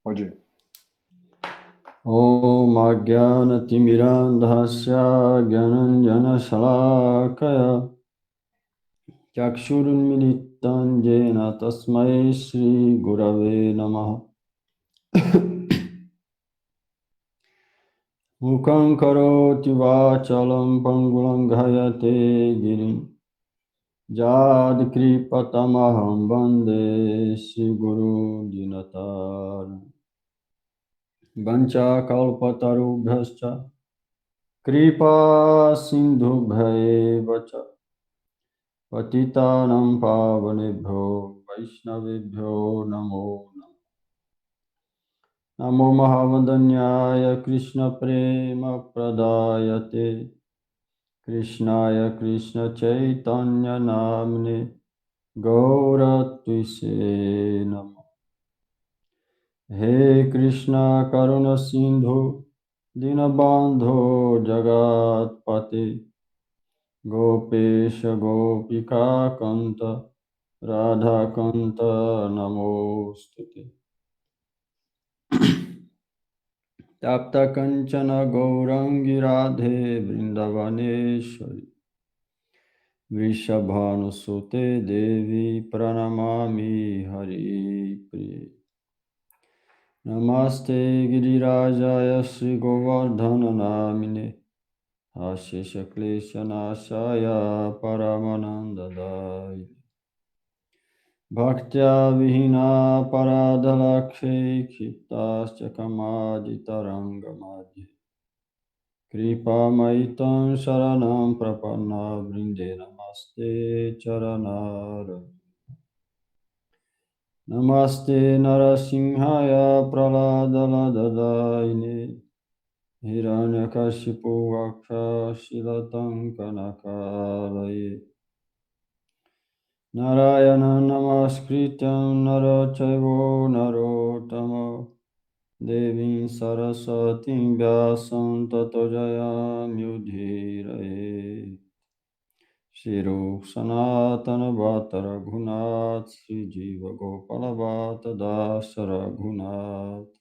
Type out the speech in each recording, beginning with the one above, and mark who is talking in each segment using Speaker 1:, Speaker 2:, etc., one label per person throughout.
Speaker 1: Pode ir.
Speaker 2: Om Ajnana-timirandhasya Gyananjana-shalakaya Chakshurunmilitam Jena Tasmai Shri Gurave Namaha. Mukhaṁ karoti vācalam pangulam ghayate girim Jad kripatamaham bande Shri Guru Dinataram Vancha kalpatarubhyascha Kripa sindhubhaiva cha Patitanam pavanebhyo Vaishnavebhyo namo namo Namo Mahavadanyaya Krishna Prema Pradayate Krishnaya Krishna Chaitanya Namne Gaura Twise Namo He Krishna Karuna Sindhu Dinabandho Jagatpate Gopesha Gopika Kanta Radha Kanta Namostute Tapta Kanchana Gaurangi Radhe Vrindavaneshwari Vrishabhanusute Devi Pranamami Hari Priye Namaste Girirajaya Sri Govardhana Namine Ashesha Klesha Nashaya Paramananda Dai Bhaktya Vihina Paradalakshe Kiptascha Kamaditaranga Kripa Maitam Sharanam Prapanna Brinde Namaste Charanara Namaste Narasimhaya Praladaladaine Hiranyakashipu Vaksha Shilatam Kanakalaye Narayana Namaskrityam Narachaivo Narottama Devim Saraswatim Vyasam Tato Jayamyudhiraye Shri Sanatana Bhatta Raghunath Sri Jiva Gopala Bhatta Dasa Raghunath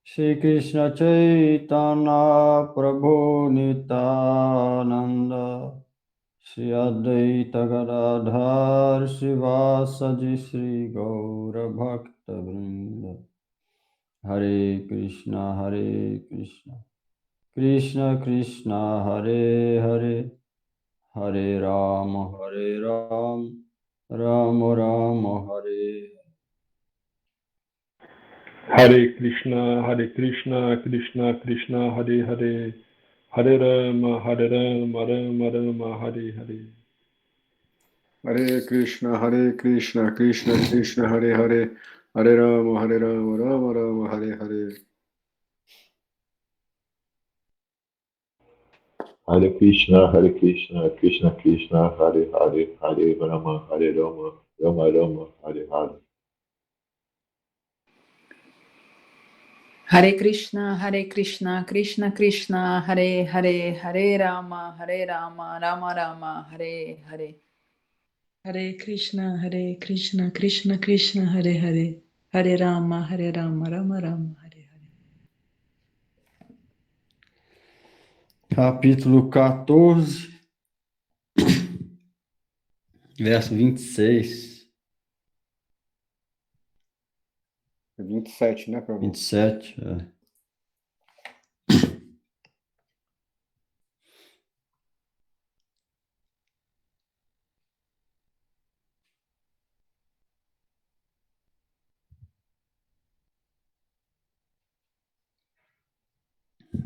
Speaker 2: Shri Krishna Chaitanya Prabhu Nityananda Shri Advaita Gadadhar Shivasaji Shri Gaura Bhakta Vrinda Hare Krishna Krishna Krishna Hare Hare Hare Rama Rama Rama Hare
Speaker 1: Hare Krishna, Krishna Krishna, Hare Hare, Hare Rama, Rama Rama, Hare Hare. Hare Krishna, Krishna Krishna, Hare Hare, Hare Rama, Rama Rama, Hare Hare.
Speaker 3: Hare Krishna, Krishna Krishna, Hare Hare, Hare Rama, Rama Rama, Hare Hare.
Speaker 4: Hare Krishna, Krishna Krishna, Hare Hare, Hare Rama, Rama Rama, Hare Hare.
Speaker 5: Hare Krishna, Krishna Krishna, Hare Hare, Hare Rama, Rama Rama, Hare Hare.
Speaker 2: Capítulo 14, verso 26.
Speaker 1: 27, né, Prabhu?
Speaker 2: 27, é.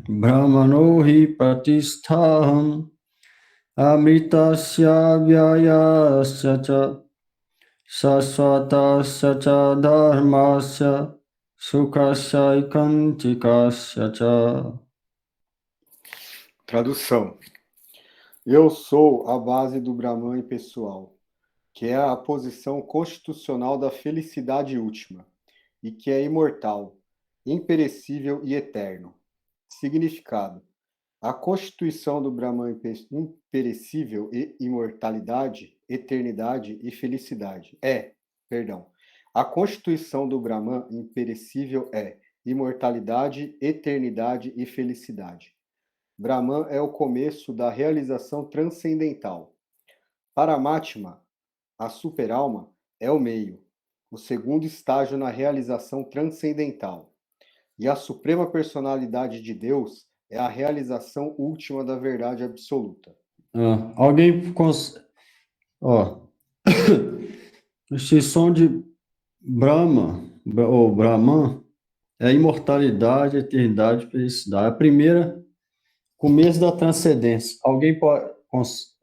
Speaker 2: Brahmano hi pratisthaham amritasya vyayasya cha sasvatasya cha dharmasya sukhasya ikantikasya cha.
Speaker 1: Tradução. Eu sou a base do Brahman pessoal, que é a posição constitucional da felicidade última, e que é imortal, imperecível e eterno. Significado. A constituição do Brahman imperecível e imortalidade, eternidade e felicidade. A constituição do Brahman imperecível é imortalidade, eternidade e felicidade. Brahman é o começo da realização transcendental. Paramatma, a superalma, é o meio, o segundo estágio na realização transcendental. E a suprema personalidade de Deus é a realização última da verdade absoluta.
Speaker 2: Alguém ó, a extinção de Brahma, ou Brahman, é a imortalidade, a eternidade e felicidade. A primeira, começo da transcendência. Alguém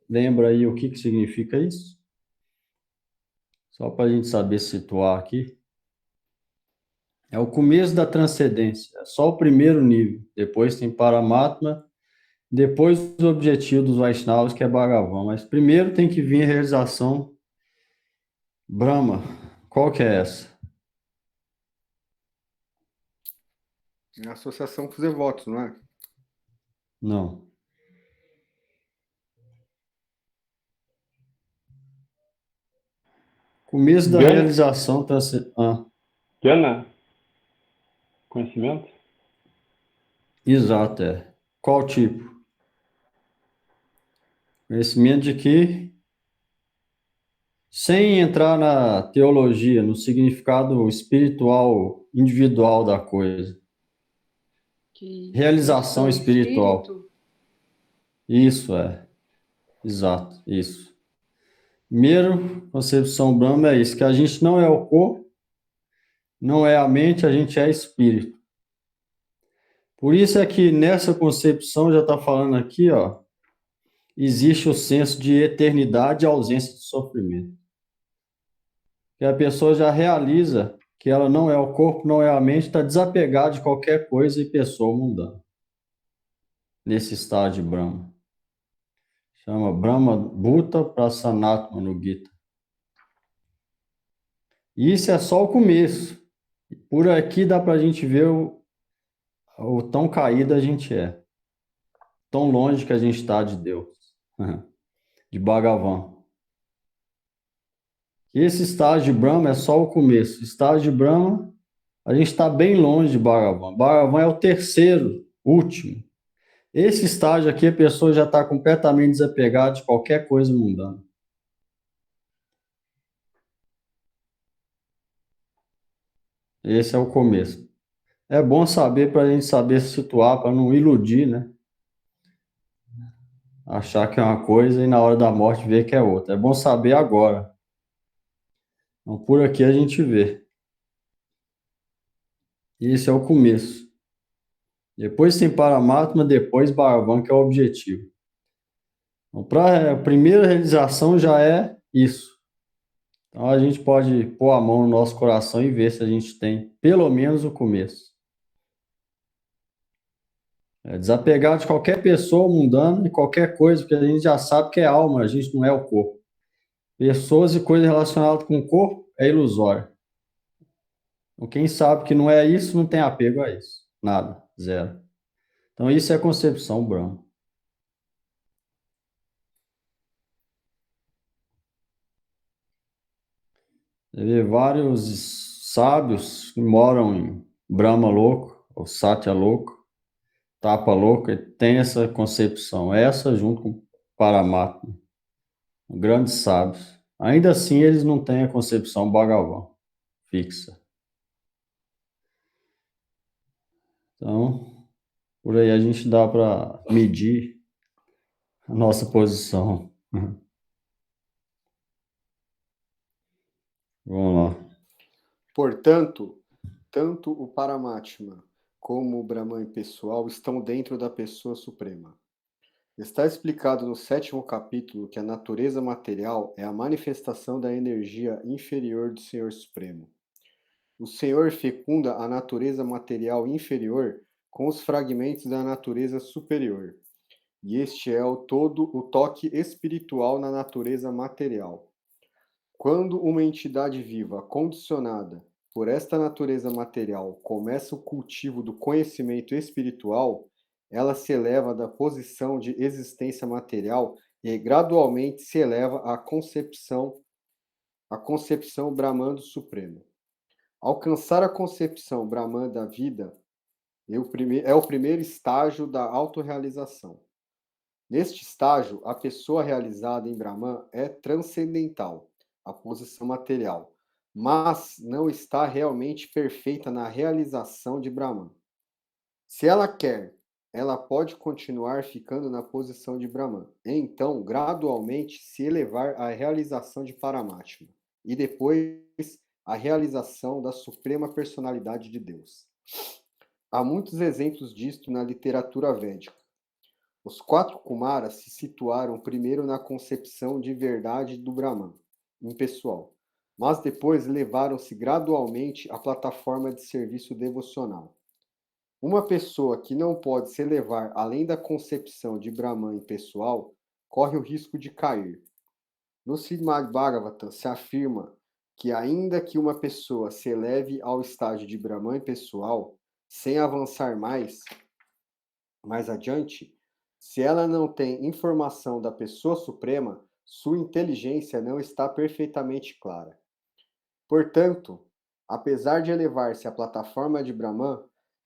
Speaker 2: lembra aí o que significa isso? Só para a gente saber situar aqui. É o começo da transcendência, é só o primeiro nível. Depois tem Paramatma, depois o objetivo dos Vaishnavas, que é Bhagavan. Mas primeiro tem que vir a realização Brahma. Qual que é essa?
Speaker 1: É a associação com os devotos, não é?
Speaker 2: Não. Começo da
Speaker 6: Gana?
Speaker 2: realização
Speaker 6: Gana? Conhecimento?
Speaker 2: Exato, é. Qual tipo? Conhecimento de que, sem entrar na teologia, no significado espiritual, individual da coisa.
Speaker 5: Que
Speaker 2: Realização
Speaker 5: o
Speaker 2: espiritual.
Speaker 5: espírito.
Speaker 2: Isso é. Exato, isso. Primeiro, concepção Brahma é isso, que a gente não é o corpo, não é a mente, a gente é espírito. Por isso é que nessa concepção, já está falando aqui, ó, existe o senso de eternidade e ausência de sofrimento. Que a pessoa já realiza que ela não é o corpo, não é a mente, está desapegada de qualquer coisa e pessoa mundana. Nesse estado de Brahma. Chama Brahma Bhuta Prasanatma no Gita. Isso é só o começo. Por aqui dá para a gente ver o tão caído a gente é. Tão longe que a gente está de Deus. De Bhagavan. Esse estágio de Brahma é só o começo. O estágio de Brahma, a gente está bem longe de Bhagavan. Bhagavan é o terceiro, último. Esse estágio aqui, a pessoa já está completamente desapegada de qualquer coisa mundana. Esse é o começo. É bom saber para a gente saber se situar, para não iludir, né? Achar que é uma coisa e na hora da morte ver que é outra. É bom saber agora. Então, por aqui a gente vê. Esse é o começo. Depois tem Paramatma, depois Bhagavan, que é o objetivo. Então, a primeira realização já é isso. Então, a gente pode pôr a mão no nosso coração e ver se a gente tem pelo menos o começo. É desapegar de qualquer pessoa mundana e qualquer coisa, porque a gente já sabe que é alma, a gente não é o corpo. Pessoas e coisas relacionadas com o corpo é ilusório. Então, quem sabe que não é isso, não tem apego a isso. Nada, zero. Então, isso é a concepção Brahma. Você vê vários sábios que moram em Brahma louco, ou Satya louco, Tapa louco, e tem essa concepção, essa junto com Paramatma, grandes sábios. Ainda assim, eles não têm a concepção Bhagavan fixa. Então, por aí a gente dá para medir a nossa posição. Vamos lá.
Speaker 1: Portanto, tanto o Paramatma como o Brahman pessoal estão dentro da pessoa suprema. Está explicado no 7º capítulo que a natureza material é a manifestação da energia inferior do Senhor Supremo. O Senhor fecunda a natureza material inferior com os fragmentos da natureza superior. E este é o toque espiritual na natureza material. Quando uma entidade viva condicionada por esta natureza material começa o cultivo do conhecimento espiritual, ela se eleva da posição de existência material e gradualmente se eleva à concepção Brahman do Supremo. Alcançar a concepção Brahman da vida é o primeiro estágio da autorrealização. Neste estágio, a pessoa realizada em Brahman é transcendental, a posição material, mas não está realmente perfeita na realização de Brahman. Se ela quer, ela pode continuar ficando na posição de Brahman, e então, gradualmente, se elevar à realização de Paramatma, e depois à realização da Suprema Personalidade de Deus. Há muitos exemplos disto na literatura védica. Os 4 Kumaras se situaram primeiro na concepção de verdade do Brahman, impessoal, mas depois levaram-se gradualmente à plataforma de serviço devocional. Uma pessoa que não pode se elevar além da concepção de Brahman impessoal corre o risco de cair. No Srimad Bhagavatam se afirma que ainda que uma pessoa se eleve ao estágio de Brahman impessoal, sem avançar mais adiante, se ela não tem informação da pessoa suprema, sua inteligência não está perfeitamente clara. Portanto, apesar de elevar-se à plataforma de Brahman,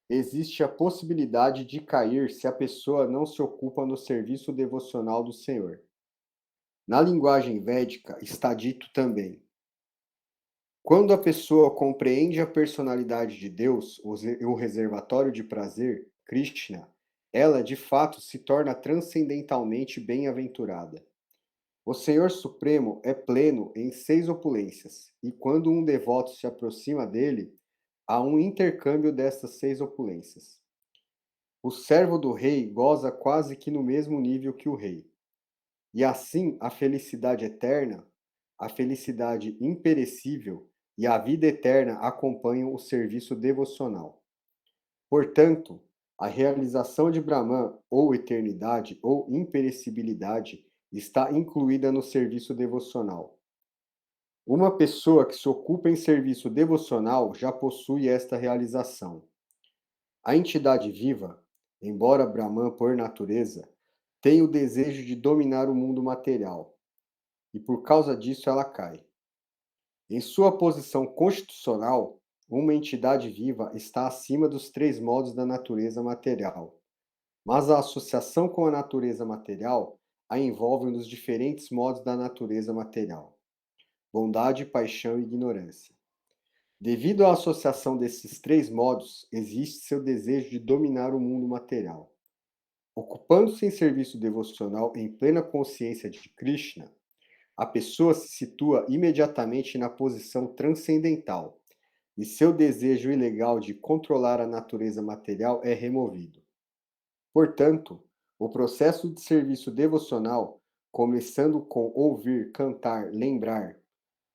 Speaker 1: existe a possibilidade de cair se a pessoa não se ocupa no serviço devocional do Senhor. Na linguagem védica está dito também: quando a pessoa compreende a personalidade de Deus, o reservatório de prazer, Krishna, ela de fato se torna transcendentalmente bem-aventurada. O Senhor Supremo é pleno em 6 opulências, e quando um devoto se aproxima dele, há um intercâmbio destas 6 opulências. O servo do rei goza quase que no mesmo nível que o rei. E assim a felicidade eterna, a felicidade imperecível e a vida eterna acompanham o serviço devocional. Portanto, a realização de Brahman, ou eternidade, ou imperecibilidade, está incluída no serviço devocional. Uma pessoa que se ocupa em serviço devocional já possui esta realização. A entidade viva, embora Brahman por natureza, tem o desejo de dominar o mundo material, e por causa disso ela cai. Em sua posição constitucional, uma entidade viva está acima dos 3 modos da natureza material, mas a associação com a natureza material a envolve nos diferentes modos da natureza material: bondade, paixão e ignorância. Devido à associação desses 3 modos, existe seu desejo de dominar o mundo material. Ocupando-se em serviço devocional em plena consciência de Krishna, a pessoa se situa imediatamente na posição transcendental, e seu desejo ilegal de controlar a natureza material é removido. Portanto, o processo de serviço devocional, começando com ouvir, cantar, lembrar,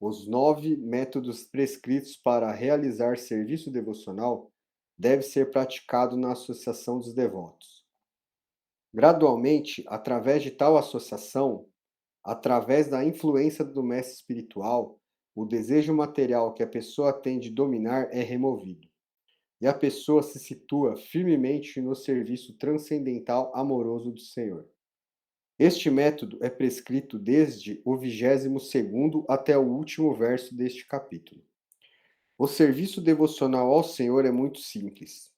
Speaker 1: os 9 métodos prescritos para realizar serviço devocional, deve ser praticado na associação dos devotos. Gradualmente, através de tal associação, através da influência do mestre espiritual, o desejo material que a pessoa tem de dominar é removido, e a pessoa se situa firmemente no serviço transcendental amoroso do Senhor. Este método é prescrito desde o 22º até o último verso deste capítulo. O serviço devocional ao Senhor é muito simples.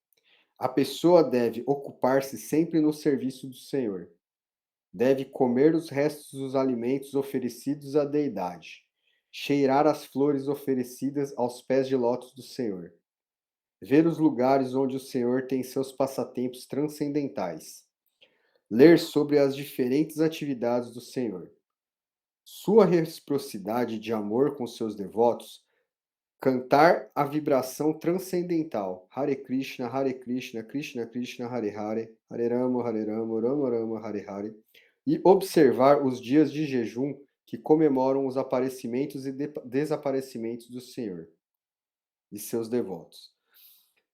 Speaker 1: A pessoa deve ocupar-se sempre no serviço do Senhor. Deve comer os restos dos alimentos oferecidos à deidade, cheirar as flores oferecidas aos pés de lótus do Senhor, ver os lugares onde o Senhor tem seus passatempos transcendentais, ler sobre as diferentes atividades do Senhor, sua reciprocidade de amor com seus devotos, cantar a vibração transcendental, Hare Krishna, Krishna Krishna, Hare Hare, Hare Rama, Rama Rama, Hare Hare, e observar os dias de jejum que comemoram os aparecimentos e desaparecimentos do Senhor e seus devotos.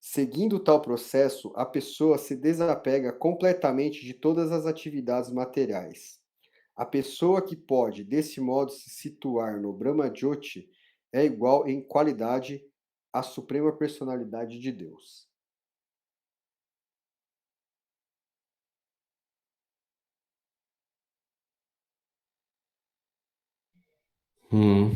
Speaker 1: Seguindo tal processo, a pessoa se desapega completamente de todas as atividades materiais. A pessoa que pode, desse modo, se situar no Brahma Jyoti é igual em qualidade à Suprema Personalidade de Deus.
Speaker 2: Hum.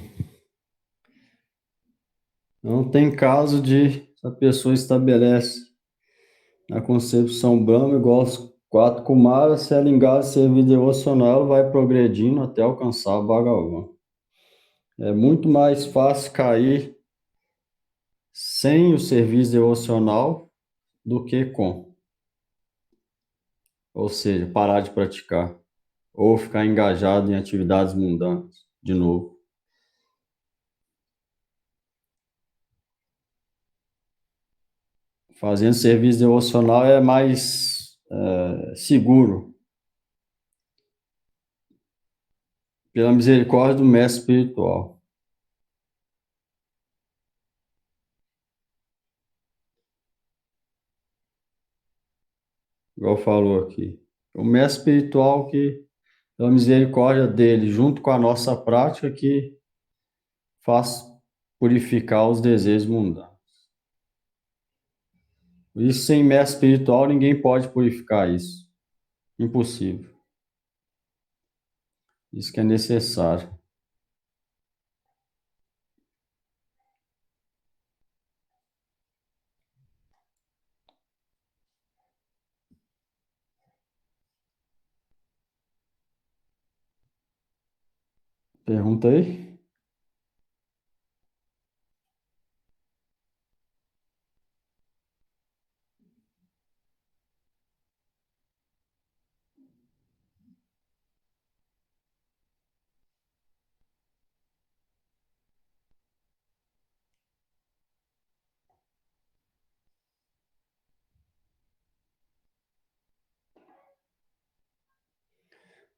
Speaker 2: Não tem caso de a pessoa estabelece a concepção Brahma igual aos 4 Kumaras, se ela engana servir devocional, ela vai progredindo até alcançar o Bhagavan. É muito mais fácil cair sem o serviço devocional do que com. Ou seja, parar de praticar. Ou ficar engajado em atividades mundanas, de novo. Fazendo serviço devocional é mais seguro. Pela misericórdia do mestre espiritual. Igual falou aqui. O mestre espiritual que, pela misericórdia dele, junto com a nossa prática, que faz purificar os desejos mundanos. Isso sem mestre espiritual, ninguém pode purificar isso. Impossível. Isso que é necessário. Pergunta aí.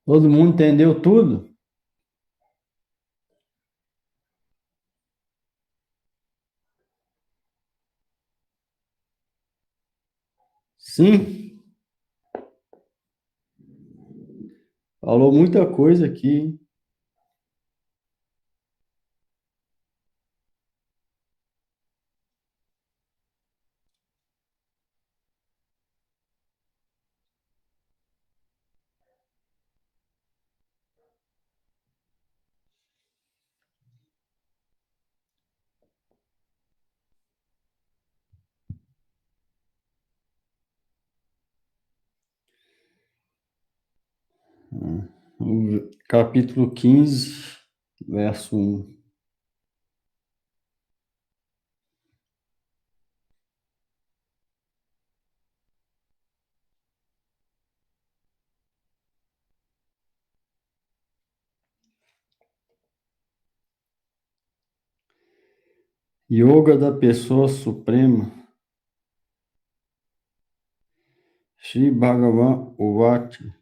Speaker 2: Todo mundo entendeu tudo? Sim. Falou muita coisa aqui. O capítulo 15, verso 1. Yoga da Pessoa Suprema. Shri Bhagavan Uvacha.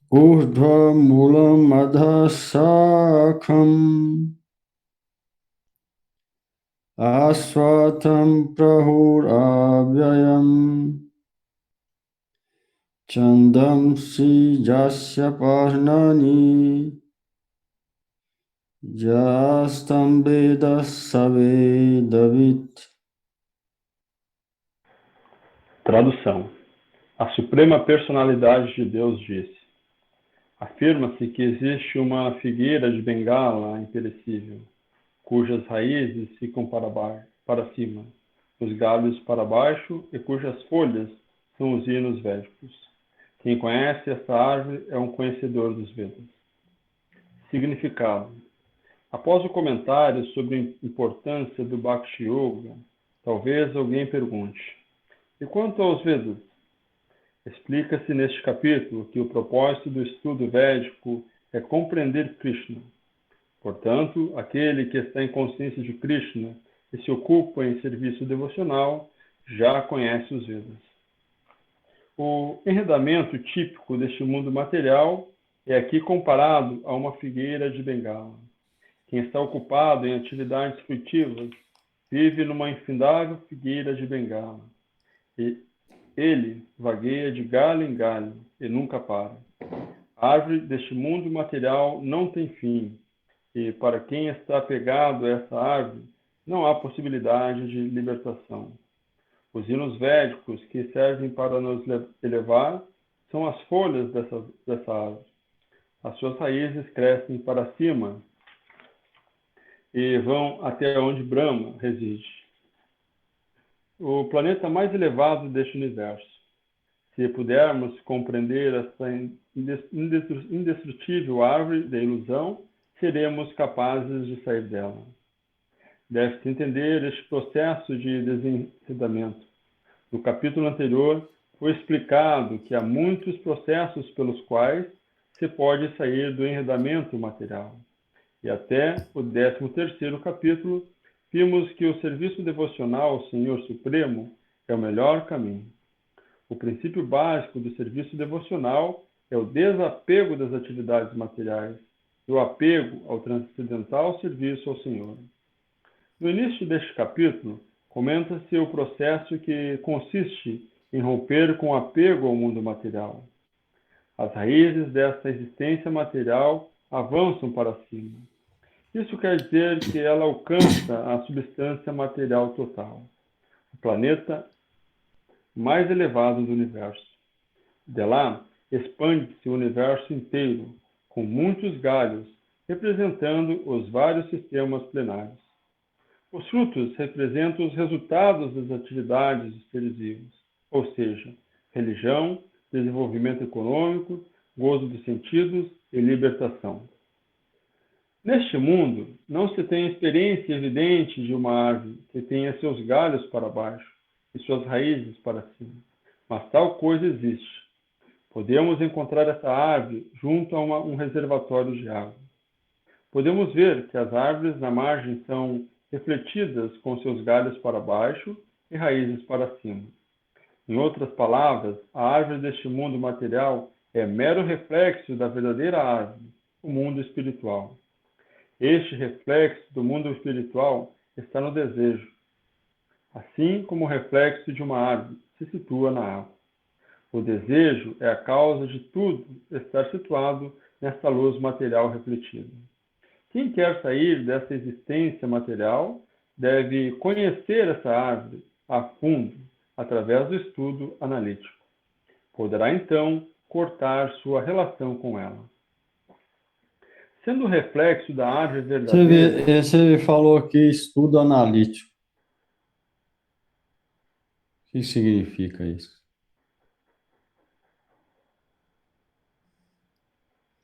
Speaker 2: Urdhva Mulam Adha Shakham Aswatam Prahur Avyayam Chandam Si Jasya Parnani Jastam Veda Savedavit.
Speaker 6: Tradução. A Suprema Personalidade de Deus disse: afirma-se que existe uma figueira de bengala imperecível, cujas raízes ficam para cima, os galhos para baixo e cujas folhas são os hinos védicos. Quem conhece essa árvore é um conhecedor dos Vedas. Significado. Após o comentário sobre a importância do Bhakti Yoga, talvez alguém pergunte: e quanto aos Vedas? Explica-se neste capítulo que o propósito do estudo védico é compreender Krishna. Portanto, aquele que está em consciência de Krishna e se ocupa em serviço devocional já conhece os Vedas. O enredamento típico deste mundo material é aqui comparado a uma figueira de bengala. Quem está ocupado em atividades frutivas vive numa infindável figueira de bengala. E ele vagueia de galho em galho e nunca para. A árvore deste mundo material não tem fim, e para quem está apegado a essa árvore, não há possibilidade de libertação. Os hinos védicos que servem para nos elevar são as folhas dessa árvore. As suas raízes crescem para cima e vão até onde Brahma reside, o planeta mais elevado deste universo. Se pudermos compreender essa indestrutível árvore da ilusão, seremos capazes de sair dela. Deve-se entender este processo de desenredamento. No capítulo anterior, foi explicado que há muitos processos pelos quais se pode sair do enredamento material. E até o 13º capítulo, vimos que o serviço devocional ao Senhor Supremo é o melhor caminho. O princípio básico do serviço devocional é o desapego das atividades materiais e o apego ao transcendental serviço ao Senhor. No início deste capítulo, comenta-se o processo que consiste em romper com o apego ao mundo material. As raízes desta existência material avançam para cima. Isso quer dizer que ela alcança a substância material total, o planeta mais elevado do universo. De lá, expande-se o universo inteiro, com muitos galhos, representando os vários sistemas plenários. Os frutos representam os resultados das atividades dos seres vivos, ou seja, religião, desenvolvimento econômico, gozo dos sentidos e libertação. Neste mundo, não se tem experiência evidente de uma árvore que tenha seus galhos para baixo e suas raízes para cima, mas tal coisa existe. Podemos encontrar essa árvore junto a um reservatório de água. Podemos ver que as árvores na margem são refletidas com seus galhos para baixo e raízes para cima. Em outras palavras, a árvore deste mundo material é mero reflexo da verdadeira árvore, o mundo espiritual. Este reflexo do mundo espiritual está no desejo, assim como o reflexo de uma árvore se situa na água. O desejo é a causa de tudo estar situado nesta luz material refletida. Quem quer sair dessa existência material deve conhecer essa árvore a fundo, através do estudo analítico. Poderá, então, cortar sua relação com ela. Sendo o reflexo da árvore verdadeira...
Speaker 2: Você falou aqui estudo analítico. O que significa isso?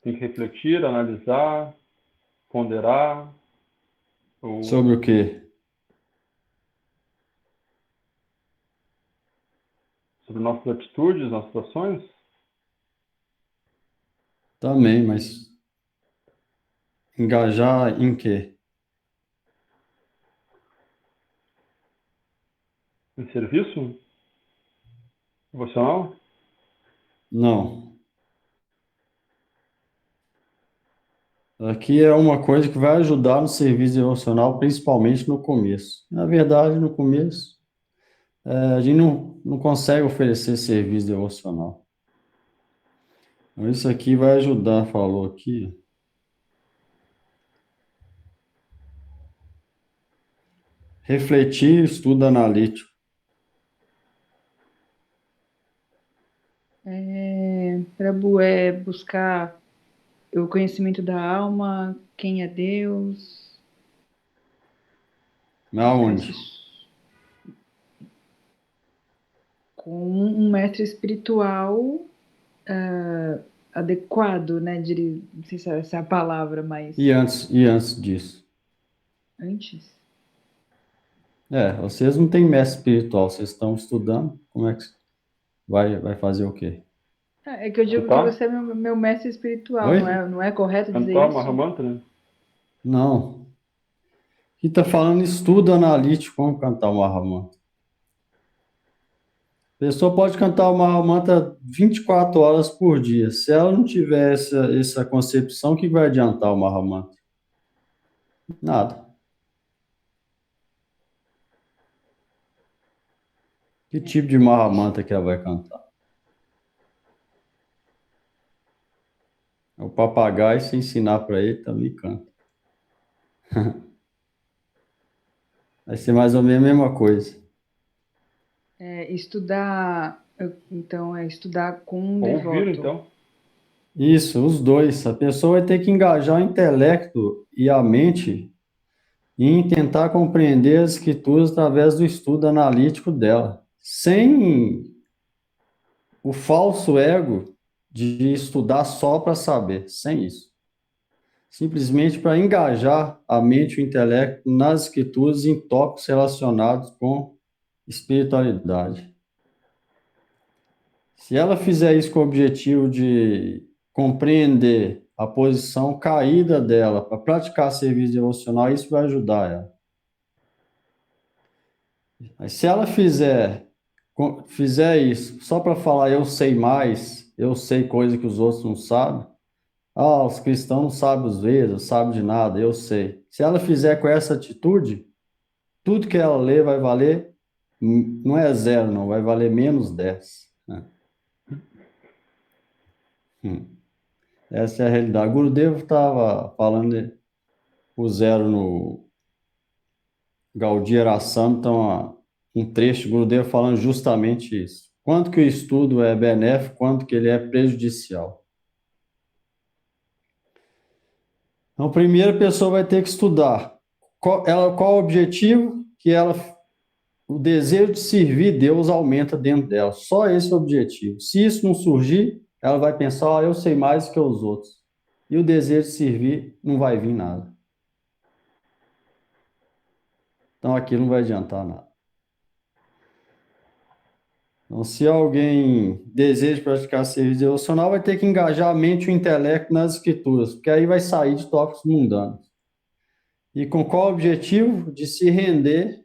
Speaker 6: Tem que refletir, analisar, ponderar.
Speaker 2: Sobre o quê?
Speaker 6: Sobre nossas atitudes, nossas ações.
Speaker 2: Também, mas engajar em quê?
Speaker 6: Em serviço devocional?
Speaker 2: Não. Aqui é uma coisa que vai ajudar no serviço devocional, principalmente no começo. Na verdade, no começo, a gente não consegue oferecer serviço devocional. Então, isso aqui vai ajudar, falou aqui. Refletir, estudo analítico.
Speaker 4: Prabhu, é buscar o conhecimento da alma, quem é Deus.
Speaker 2: Aonde?
Speaker 4: Com um mestre espiritual adequado, né? Não sei se essa é a palavra, mas...
Speaker 2: E antes disso?
Speaker 4: Antes?
Speaker 2: Vocês não têm mestre espiritual, vocês estão estudando, como é que vai fazer o quê?
Speaker 4: É que eu digo que você é meu mestre espiritual,
Speaker 2: Oi?
Speaker 4: não é correto dizer
Speaker 6: Cantar
Speaker 4: isso?
Speaker 6: Mahamantra?
Speaker 2: Não. Aqui está falando estudo analítico, como cantar o Mahamantra. A pessoa pode cantar o Mahamantra 24 horas por dia. Se ela não tiver essa concepção, o que vai adiantar o Mahamantra? Nada. Que tipo de Mahamantra que ela vai cantar? O papagaio, se ensinar para ele, também canta. Vai ser mais ou menos a mesma coisa.
Speaker 4: Estudar Então, é estudar com um
Speaker 6: Ouvir,
Speaker 4: devoto.
Speaker 6: então.
Speaker 2: Isso, os dois. A pessoa vai ter que engajar o intelecto e a mente em tentar compreender as escrituras através do estudo analítico dela, sem o falso ego de estudar só para saber, sem isso. Simplesmente para engajar a mente e o intelecto nas escrituras em tópicos relacionados com espiritualidade. Se ela fizer isso com o objetivo de compreender a posição caída dela para praticar serviço devocional, isso vai ajudar ela. Mas se ela fizer isso só para falar eu sei mais, eu sei coisa que os outros não sabem, os cristãos não sabem os Vedas, não sabem de nada, eu sei. Se ela fizer com essa atitude, tudo que ela lê vai valer, não é 0, não, vai valer menos 10. Né? Essa é a realidade. O Gurudev estava falando o 0 no Gaudiya Rasam, então um trecho do Gurudev falando justamente isso. Quanto que o estudo é benéfico, quanto que ele é prejudicial. Então, primeiro a pessoa vai ter que estudar. Qual o objetivo? O desejo de servir Deus aumenta dentro dela. Só esse é o objetivo. Se isso não surgir, ela vai pensar, eu sei mais que os outros. E o desejo de servir não vai vir nada. Então, aquilo não vai adiantar nada. Então, se alguém deseja praticar serviço devocional, vai ter que engajar a mente e o intelecto nas escrituras, porque aí vai sair de tópicos mundanos. E com qual objetivo? De se render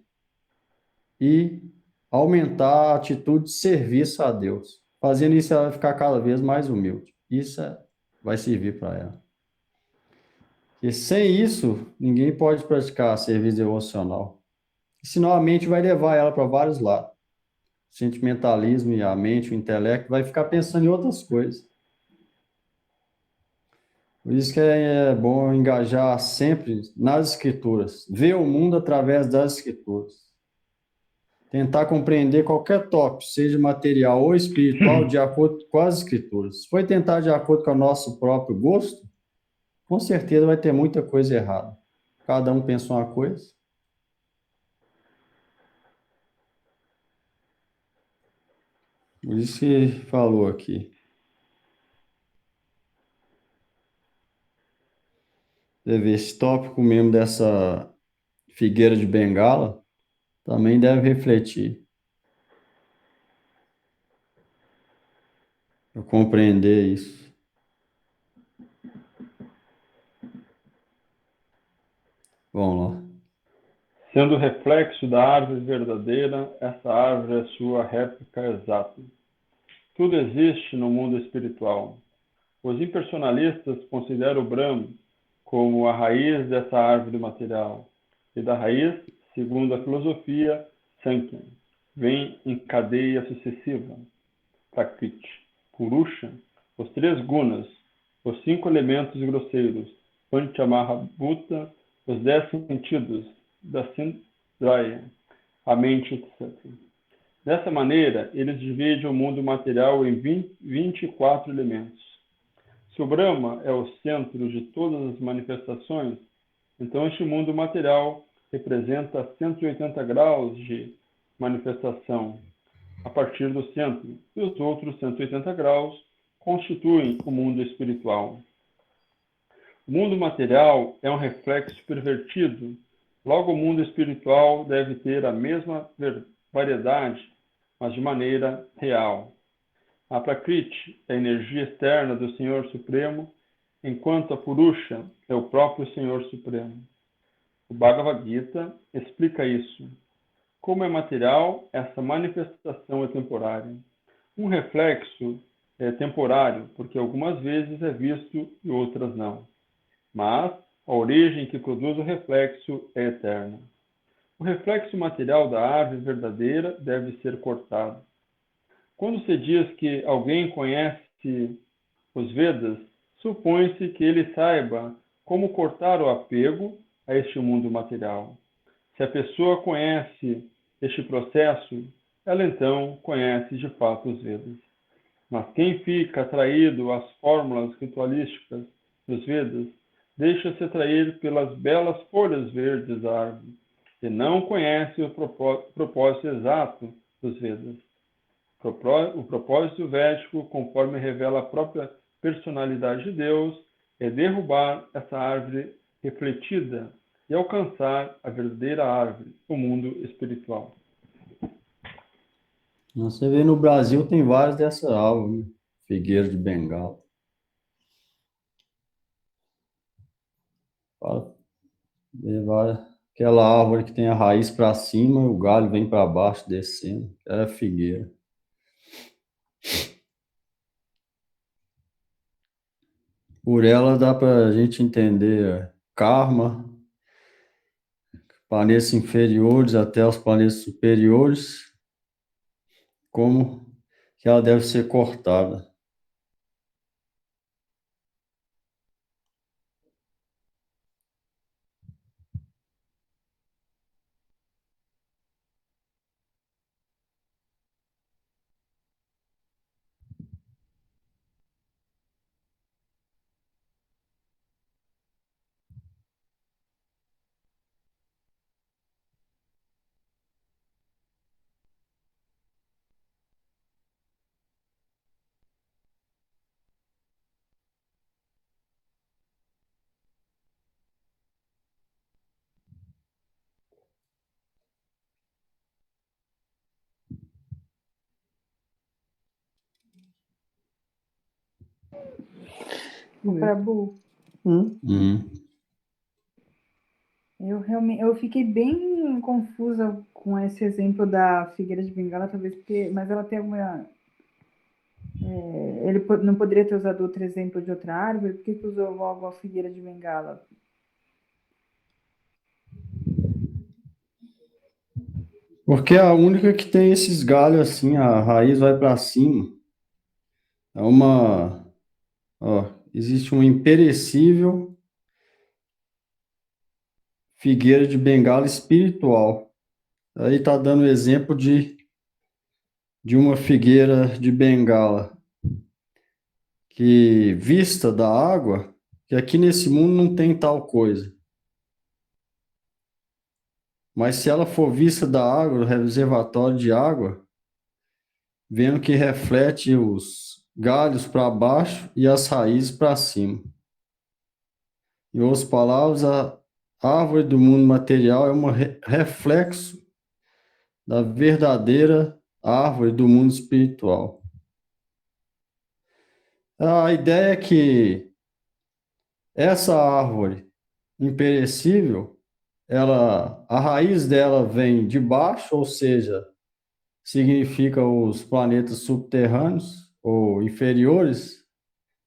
Speaker 2: e aumentar a atitude de serviço a Deus. Fazendo isso, ela vai ficar cada vez mais humilde. Isso vai servir para ela. E sem isso, ninguém pode praticar serviço devocional. Senão a mente vai levar ela para vários lados. O sentimentalismo e a mente, o intelecto, vai ficar pensando em outras coisas. Por isso que é bom engajar sempre nas escrituras. Ver o mundo através das escrituras. Tentar compreender qualquer tópico, seja material ou espiritual, de acordo com as escrituras. Se for tentar de acordo com o nosso próprio gosto, com certeza vai ter muita coisa errada. Cada um pensa uma coisa. Por isso que falou aqui. Você vê esse tópico mesmo dessa figueira de Bengala, também deve refletir. Para compreender isso. Vamos lá.
Speaker 6: Sendo reflexo da árvore verdadeira, essa árvore é sua réplica exata. Tudo existe no mundo espiritual. Os impersonalistas consideram o Brahma como a raiz dessa árvore material. E da raiz, segundo a filosofia Sankhya, vem em cadeia sucessiva. Prakriti, Purusha, os 3 gunas, os 5 elementos grosseiros, Panchamahabhuta, os 10 sentidos, da Sindraya, a mente, etc. Dessa maneira, eles dividem o mundo material em 24 elementos. Se o Brahma é o centro de todas as manifestações, então este mundo material representa 180 graus de manifestação a partir do centro, e os outros 180 graus constituem o mundo espiritual. O mundo material é um reflexo pervertido, logo o mundo espiritual deve ter a mesma variedade, mas de maneira real. A Prakriti é a energia externa do Senhor Supremo, enquanto a Purusha é o próprio Senhor Supremo. O Bhagavad Gita explica isso. Como é material, essa manifestação é temporária. Um reflexo é temporário, porque algumas vezes é visto e outras não. Mas a origem que produz o reflexo é eterna. O reflexo material da árvore verdadeira deve ser cortado. Quando se diz que alguém conhece os Vedas, supõe-se que ele saiba como cortar o apego a este mundo material. Se a pessoa conhece este processo, ela então conhece de fato os Vedas. Mas quem fica atraído às fórmulas ritualísticas dos Vedas deixa-se atrair pelas belas folhas verdes da árvore e não conhece o propósito exato dos Vedas. O propósito védico, conforme revela a própria personalidade de Deus, é derrubar essa árvore refletida e alcançar a verdadeira árvore, o mundo espiritual.
Speaker 2: Você vê no Brasil tem várias dessas árvores, né? Figueira de Bengala. Fala, vê várias. Aquela árvore que tem a raiz para cima e o galho vem para baixo descendo. É figueira. Por ela dá para a gente entender karma, planetas inferiores até os planetas superiores, como que ela deve ser cortada.
Speaker 4: O Prabhu,
Speaker 2: Uhum.
Speaker 4: eu fiquei bem confusa com esse exemplo da figueira de Bengala, talvez porque, mas ela tem alguma, ele não poderia ter usado outro exemplo de outra árvore? Por que usou logo a figueira de Bengala?
Speaker 2: Porque é a única que tem esses galhos assim, a raiz vai para cima. É uma, ó, existe uma imperecível figueira de Bengala espiritual. Aí está dando exemplo de uma figueira de Bengala que vista da água, que aqui nesse mundo não tem tal coisa. Mas se ela for vista da água, do reservatório de água, vendo que reflete os galhos para baixo e as raízes para cima. Em outras palavras, a árvore do mundo material é um reflexo da verdadeira árvore do mundo espiritual. A ideia é que essa árvore imperecível, a raiz dela vem de baixo, ou seja, significa os planetas subterrâneos ou inferiores,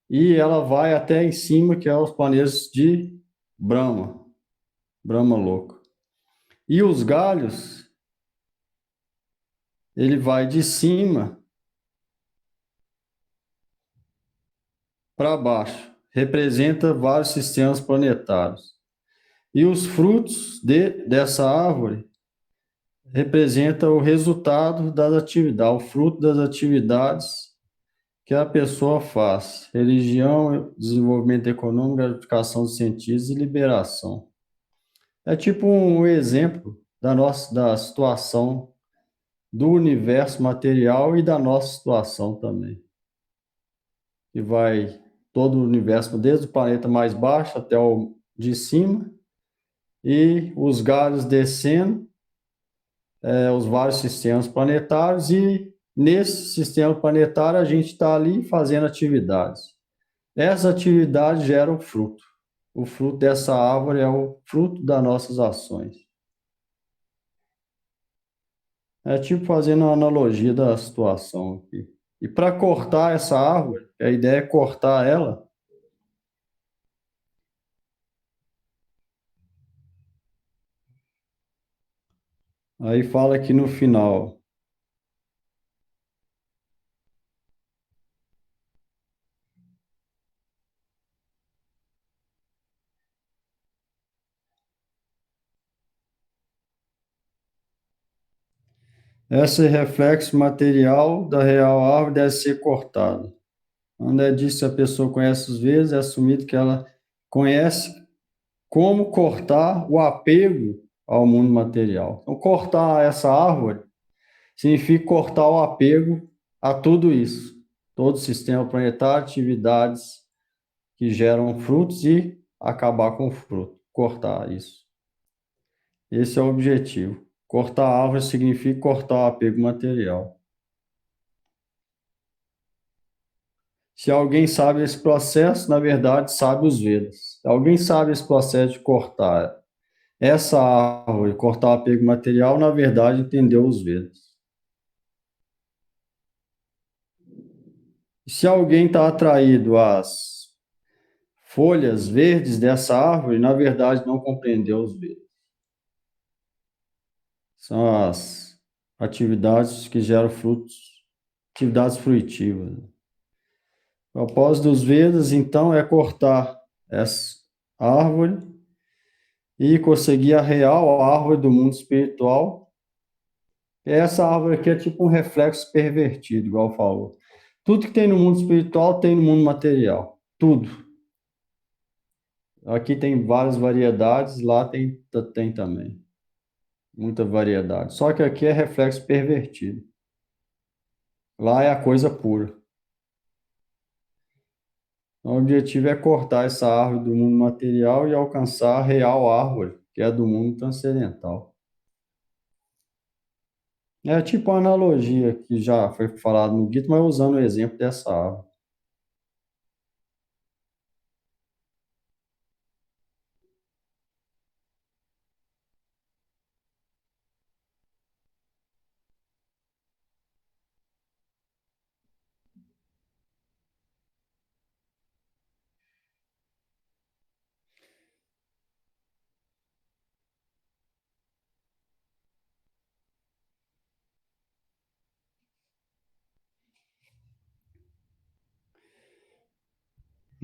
Speaker 2: e ela vai até em cima, que é os planetas de Brahma, Brahma louco. E os galhos, ele vai de cima para baixo, representa vários sistemas planetários. E os frutos dessa árvore representa o resultado das atividades, o fruto das atividades que a pessoa faz: religião, desenvolvimento econômico, gratificação dos sentidos e liberação. É tipo um exemplo da situação do universo material e da nossa situação também. Que vai todo o universo, desde o planeta mais baixo até o de cima, e os galhos descendo, os vários sistemas planetários, e nesse sistema planetário a gente está ali fazendo atividades. Essa atividade gera o fruto. O fruto dessa árvore é o fruto das nossas ações. É tipo fazendo uma analogia da situação aqui. E para cortar essa árvore, a ideia é cortar ela. Aí fala aqui no final: Esse reflexo material da real árvore deve ser cortado. Quando é disso que a pessoa conhece os Vedas, é assumido que ela conhece como cortar o apego ao mundo material. Então, cortar essa árvore significa cortar o apego a tudo isso, todo o sistema planetário, atividades que geram frutos e acabar com o fruto, cortar isso. Esse é o objetivo. Cortar a árvore significa cortar o apego material. Se alguém sabe esse processo, na verdade, sabe os Vedas. Se alguém sabe esse processo de cortar essa árvore, cortar o apego material, na verdade, entendeu os Vedas. Se alguém está atraído às folhas verdes dessa árvore, na verdade, não compreendeu os Vedas. São as atividades que geram frutos, atividades fruitivas. O propósito dos Vedas, então, é cortar essa árvore e conseguir a real árvore do mundo espiritual. Essa árvore aqui é tipo um reflexo pervertido, igual falou. Tudo que tem no mundo espiritual tem no mundo material. Tudo. Aqui tem várias variedades, lá tem também. Muita variedade. Só que aqui é reflexo pervertido. Lá é a coisa pura. Então, o objetivo é cortar essa árvore do mundo material e alcançar a real árvore, que é do mundo transcendental. É tipo uma analogia que já foi falado no Gita, mas usando o exemplo dessa árvore.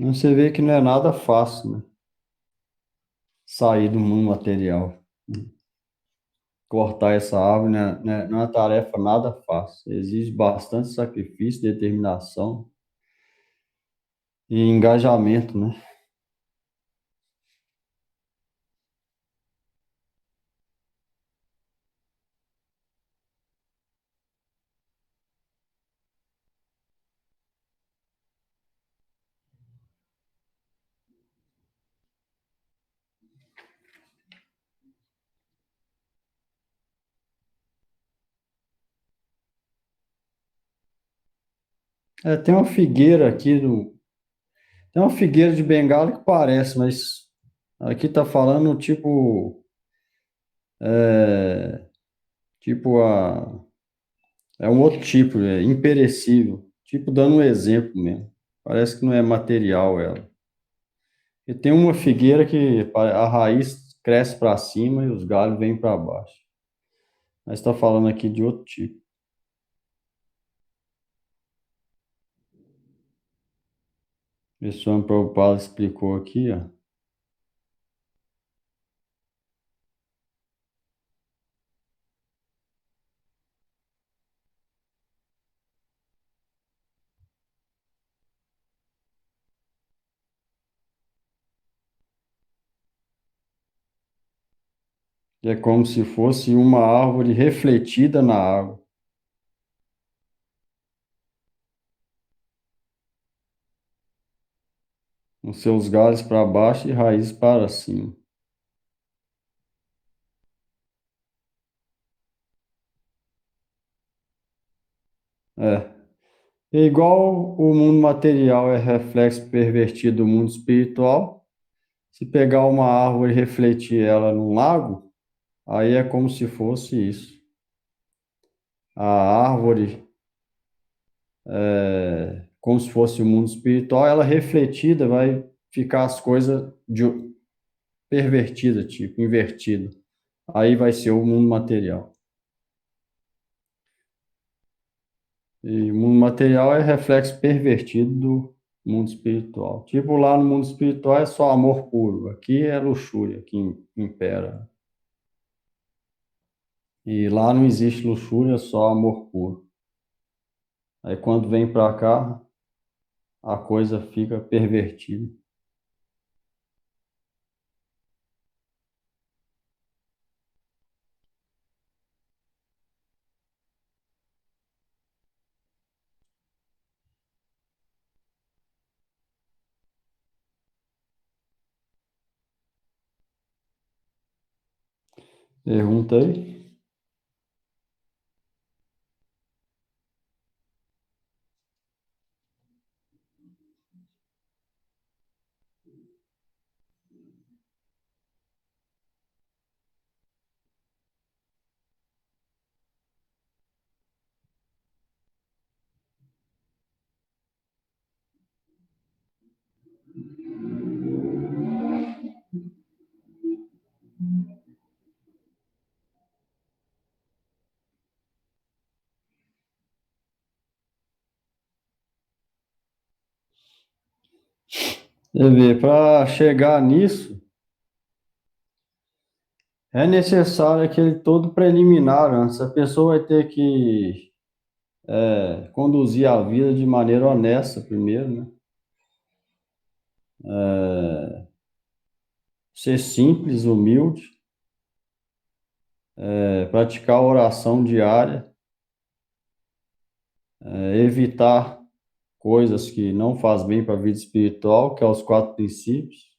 Speaker 2: Então, você vê que não é nada fácil, né? Sair do mundo material. Cortar essa árvore não é uma tarefa nada fácil. Exige bastante sacrifício, determinação e engajamento, né? Tem uma figueira aqui tem uma figueira de Bengala que parece, mas aqui tá falando é, tipo é um outro tipo, é imperecível. Tipo, dando um exemplo mesmo. Parece que não é material ela. E tem uma figueira que a raiz cresce para cima e os galhos vêm para baixo. Mas está falando aqui de outro tipo. O Swami Prabhupada explicou aqui, ó. É como se fosse uma árvore refletida na água. Com seus galhos para baixo e raízes para cima. É. É igual o mundo material é reflexo pervertido do mundo espiritual. Se pegar uma árvore e refletir ela num lago, aí é como se fosse isso. A árvore, como se fosse o mundo espiritual, ela refletida vai ficar as coisas pervertidas, tipo, invertido. Aí vai ser o mundo material. E o mundo material é reflexo pervertido do mundo espiritual. Tipo, lá no mundo espiritual é só amor puro. Aqui é luxúria que impera. E lá não existe luxúria, só amor puro. Aí quando vem para cá, a coisa fica pervertida. Pergunta aí. Você vê, para chegar nisso, é necessário aquele todo preliminar antes. A pessoa vai ter que conduzir a vida de maneira honesta primeiro, né? Ser simples, humilde, praticar a oração diária, evitar coisas que não faz bem para a vida espiritual, que é os 4 princípios,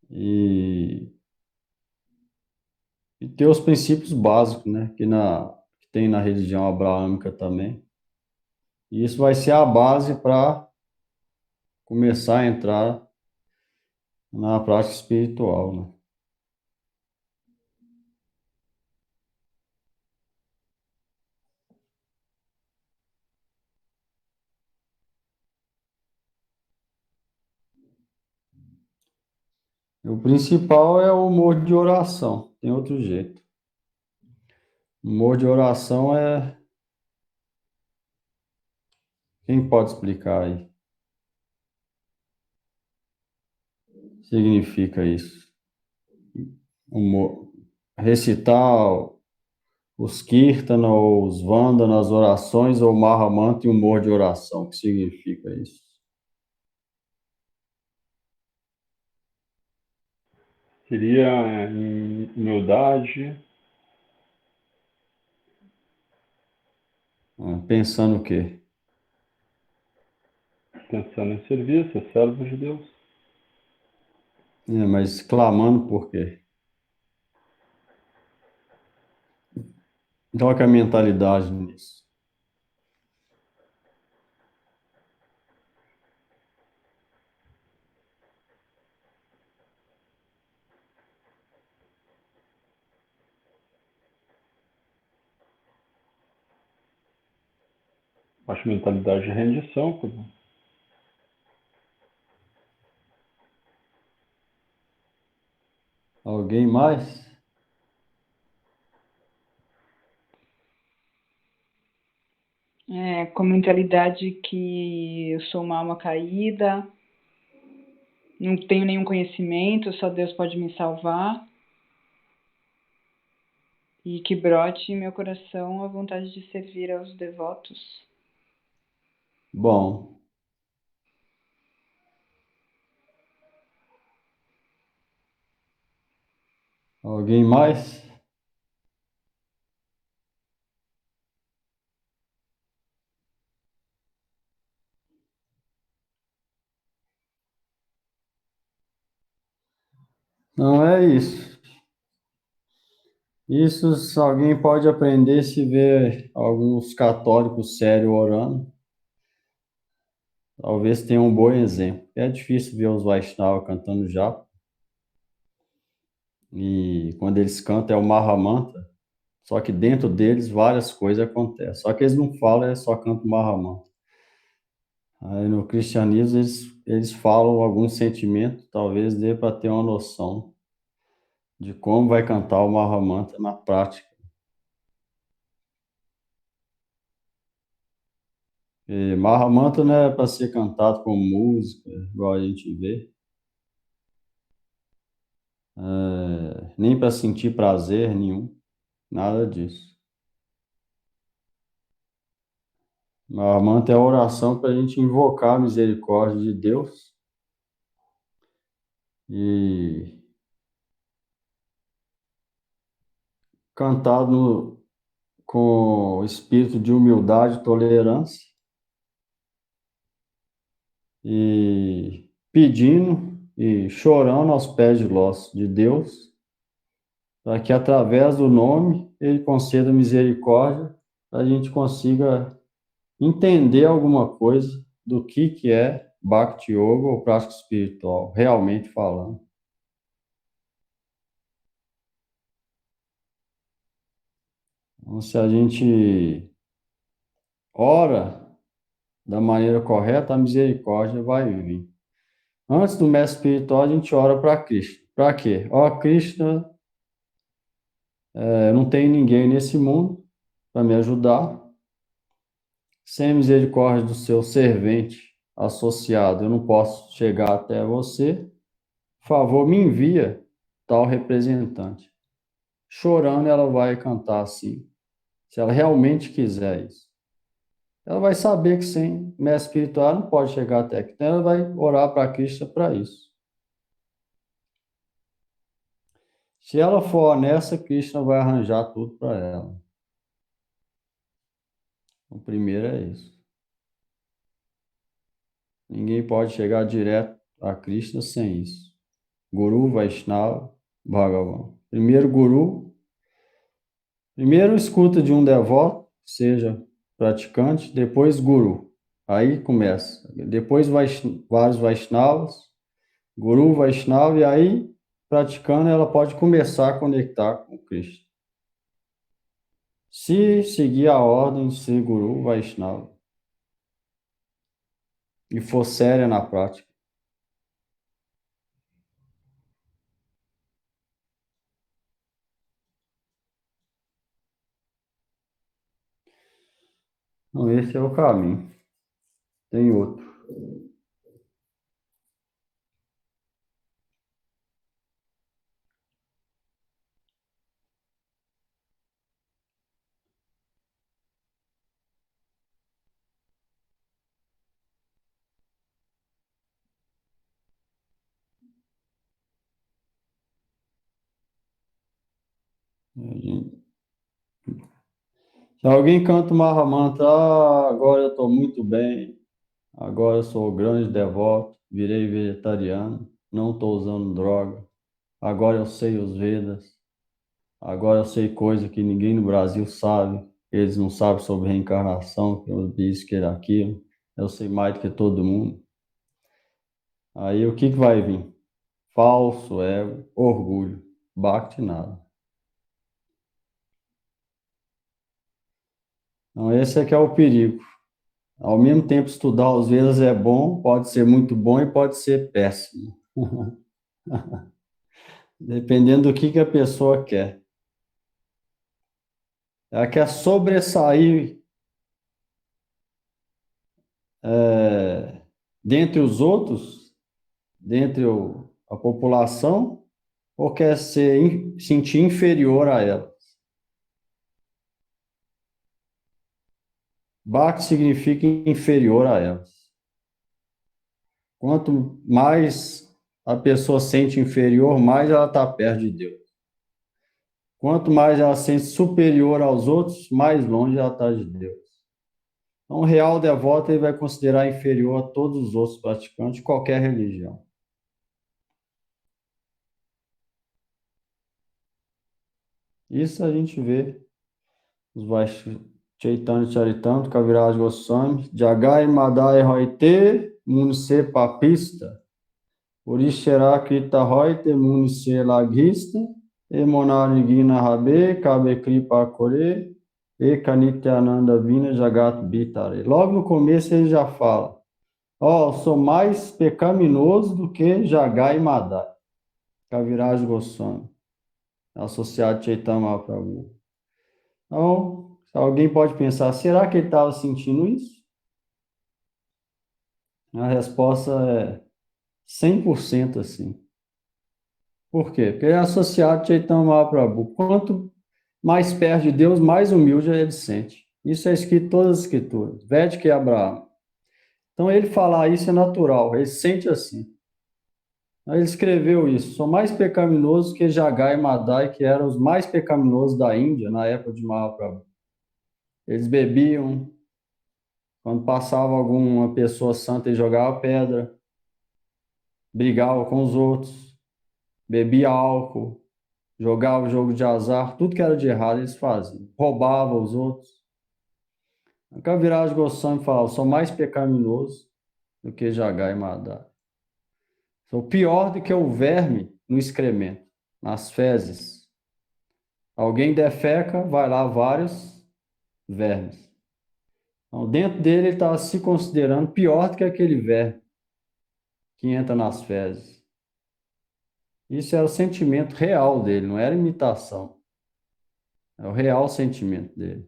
Speaker 2: e, e ter os princípios básicos, né? Que tem na religião abraâmica também. E isso vai ser a base para começar a entrar na prática espiritual, né? O principal é o humor de oração, tem outro jeito. O humor de oração é. Quem pode explicar aí? Significa isso? Humor. Recitar os Kirtana ou os Vandana, as orações, ou Mahamanta e humor de oração. O que significa isso?
Speaker 6: Seria humildade,
Speaker 2: Pensando o quê?
Speaker 6: pensando em serviço, ser servo de Deus.
Speaker 2: Mas clamando por quê? Qual que é a mentalidade nisso?
Speaker 6: Acho mentalidade de rendição, por exemplo.
Speaker 2: Alguém mais?
Speaker 4: Com mentalidade que eu sou uma alma caída, não tenho nenhum conhecimento, só Deus pode me salvar. E que brote em meu coração a vontade de servir aos devotos.
Speaker 2: Bom. Alguém mais? Não é isso. Isso alguém pode aprender se ver alguns católicos sérios orando. Talvez tenha um bom exemplo. É difícil ver os Vaishnavas cantando japa. E quando eles cantam é o Mahamanta. Só que dentro deles várias coisas acontecem. Só que eles não falam, é só cantam Mahamanta. Aí no cristianismo eles falam algum sentimento, talvez dê para ter uma noção de como vai cantar o Mahamanta na prática. E Mahamanta não é para ser cantado com música, igual a gente vê. nem para sentir prazer nenhum, nada disso. Mahamanta é a oração para a gente invocar a misericórdia de Deus e cantado com espírito de humildade e tolerância e pedindo e chorando aos pés de Deus, para que através do nome Ele conceda misericórdia, para a gente consiga entender alguma coisa do que é Bhakti Yoga ou prática espiritual, realmente falando. Então, se a gente ora da maneira correta, a misericórdia vai vir. Antes do mestre espiritual, a gente ora para Krishna. Para quê? Ó, Krishna, não tem ninguém nesse mundo para me ajudar. Sem a misericórdia do seu servente associado, eu não posso chegar até você. Por favor, me envia tal representante. Chorando, ela vai cantar assim, se ela realmente quiser isso. Ela vai saber que sem mestre espiritual não pode chegar até aqui. Então ela vai orar para Krishna para isso. Se ela for honesta, Krishna vai arranjar tudo para ela. O primeiro é isso. Ninguém pode chegar direto a Krishna sem isso. Guru, Vaishnava, Bhagavan. Primeiro escuta de um devoto, seja praticante, depois guru. Aí começa. Depois vários Vaishnavas, Guru, Vaishnava, e aí, praticando, ela pode começar a conectar com Krishna. Se seguir a ordem de ser Guru, Vaishnava, e for séria na prática. Então, esse é o caminho. Tem outro. Se alguém canta o Mahamantra, agora eu estou muito bem, agora eu sou grande devoto, virei vegetariano, não estou usando droga, agora eu sei os Vedas, agora eu sei coisa que ninguém no Brasil sabe, eles não sabem sobre reencarnação, que eu disse que era aquilo, eu sei mais do que todo mundo. Aí o que vai vir? Falso ego, orgulho, bhakti nada. Então esse é que é o perigo. Ao mesmo tempo, estudar os Vedas é bom, pode ser muito bom e pode ser péssimo. Dependendo do que a pessoa quer. Ela quer sobressair dentre os outros, dentre a população, ou quer sentir inferior a ela? Bhakti significa inferior a elas. Quanto mais a pessoa sente inferior, mais ela está perto de Deus. Quanto mais ela sente superior aos outros, mais longe ela está de Deus. Então, o real devoto ele vai considerar inferior a todos os outros praticantes de qualquer religião. Isso a gente vê os Chaitanya Charitamrita, Kaviraj Goswami, Jagai Madai Hoite, Munise Papista, Urishera Krita Hoite, Munise Laghista, Emonarigina Rabe, Kabe Kripa Kore, Ekanityananda Vina Jagat Bitare. Logo no começo ele já fala, sou mais pecaminoso do que Jagai Madai, Kaviraj Goswami, associado a Chaitanya Mahaprabhu. Então, alguém pode pensar, será que ele estava sentindo isso? A resposta é 100% assim. Por quê? Porque ele é associado a Chaitanya Mahaprabhu. Quanto mais perto de Deus, mais humilde ele se sente. Isso é escrito em todas as escrituras, Védica e Abraão. Então ele falar isso é natural, ele se sente assim. Aí ele escreveu isso: sou mais pecaminoso que Jagai e Madai, que eram os mais pecaminosos da Índia na época de Mahaprabhu. Eles bebiam, quando passava alguma pessoa santa, eles jogavam pedra, brigavam com os outros, bebia álcool, jogava jogo de azar, tudo que era de errado eles faziam. Roubavam os outros. A Kaviraj Goswami falava: sou mais pecaminoso do que Jagai e Madai. Sou pior do que o verme no excremento, nas fezes. Alguém defeca, vai lá vários vermes. Então, dentro dele, ele estava se considerando pior do que aquele verme que entra nas fezes. Isso era o sentimento real dele, não era imitação. É o real sentimento dele.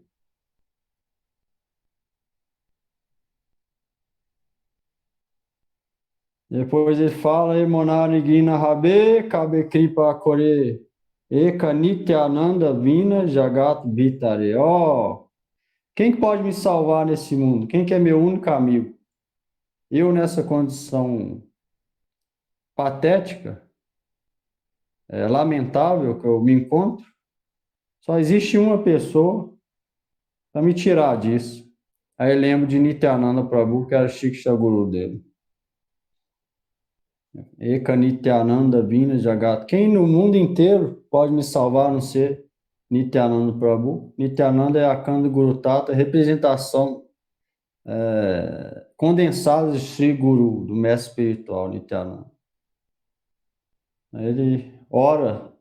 Speaker 2: Depois ele fala: Emonarigina Rabe, Kabe Kripa Kore, Eka Nityananda Vina Jagat Bhitare. Ó, quem que pode me salvar nesse mundo? Quem que é meu único amigo? Eu, nessa condição patética, lamentável que eu me encontro, só existe uma pessoa para me tirar disso. Aí eu lembro de Nityananda Prabhu, que era o Shiksha Guru dele. Eka Nityananda Vina Jagat. Quem no mundo inteiro pode me salvar a não ser Nityananda Prabhu? Nityananda é a Kanda Guru Tata, representação condensada de Sri Guru, do mestre espiritual Nityananda. Ele ora,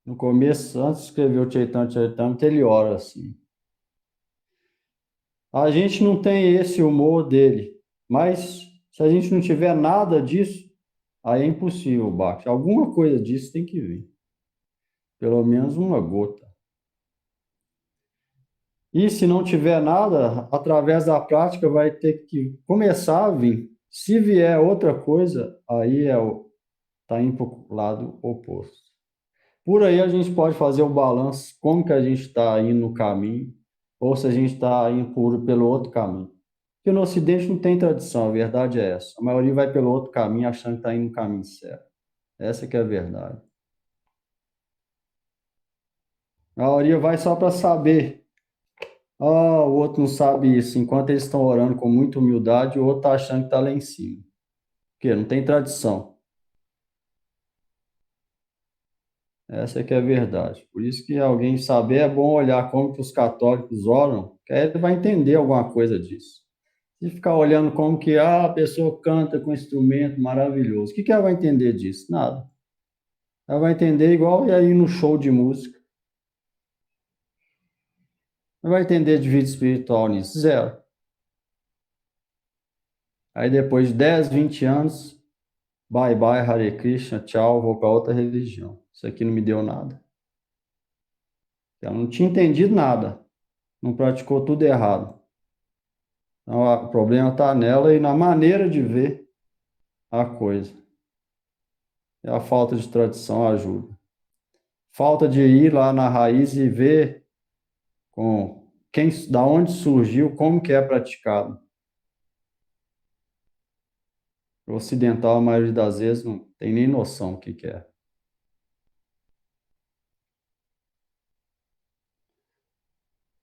Speaker 2: no começo, antes de escrever o Chaitanya Charitamrita, ele ora assim. A gente não tem esse humor dele, mas se a gente não tiver nada disso, aí é impossível, Bhakti. Alguma coisa disso tem que vir. Pelo menos uma gota. E se não tiver nada, através da prática vai ter que começar a vir. Se vier outra coisa, aí está indo para o lado oposto. Por aí a gente pode fazer o balanço, como que a gente está indo no caminho, ou se a gente está indo pelo outro caminho. Porque no Ocidente não tem tradição, a verdade é essa. A maioria vai pelo outro caminho, achando que está indo no caminho certo. Essa que é a verdade. A maioria vai só para saber. O outro não sabe isso. Enquanto eles estão orando com muita humildade, o outro está achando que está lá em cima. Porque não tem tradição. Essa que é a verdade. Por isso que alguém saber é bom olhar como que os católicos oram, que aí ele vai entender alguma coisa disso. Se ficar olhando como que a pessoa canta com instrumento maravilhoso, o que ela vai entender disso? Nada. Ela vai entender igual aí no show de música. Não vai entender de vida espiritual nisso, zero. Aí depois de 10, 20 anos, bye bye, Hare Krishna, tchau, vou para outra religião. Isso aqui não me deu nada. Ela não tinha entendido nada. Não praticou tudo errado. Então, o problema está nela e na maneira de ver a coisa. E a falta de tradição ajuda. Falta de ir lá na raiz e ver da onde surgiu, como que é praticado. O ocidental, a maioria das vezes, não tem nem noção do que é.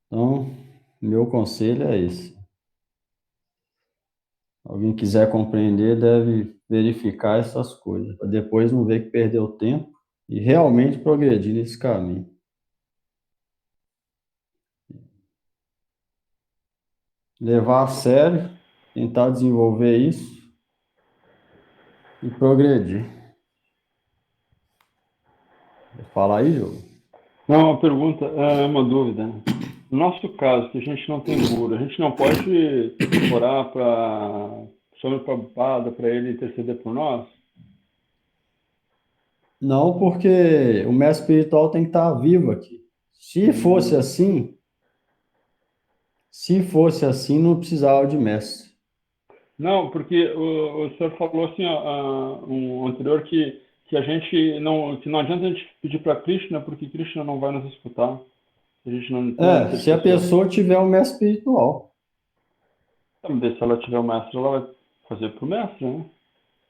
Speaker 2: Então, meu conselho é esse. Alguém quiser compreender, deve verificar essas coisas, para depois não ver que perdeu tempo e realmente progredir nesse caminho. Levar a sério, tentar desenvolver isso e progredir. Quer falar aí, Diogo?
Speaker 6: Não, uma pergunta, uma dúvida. No nosso caso, que a gente não tem guru, a gente não pode orar para Swami Prabhupada, para ele interceder por nós?
Speaker 2: Não, porque o mestre espiritual tem que estar vivo aqui. Se fosse assim, não precisava de mestre.
Speaker 6: Não, porque o senhor falou assim, um anterior, que que que não adianta a gente pedir para Krishna, porque Krishna não vai nos escutar. A gente não tem essa
Speaker 2: Se a pessoa tiver um mestre espiritual.
Speaker 6: Também, se ela tiver o mestre, ela vai fazer para o mestre, né?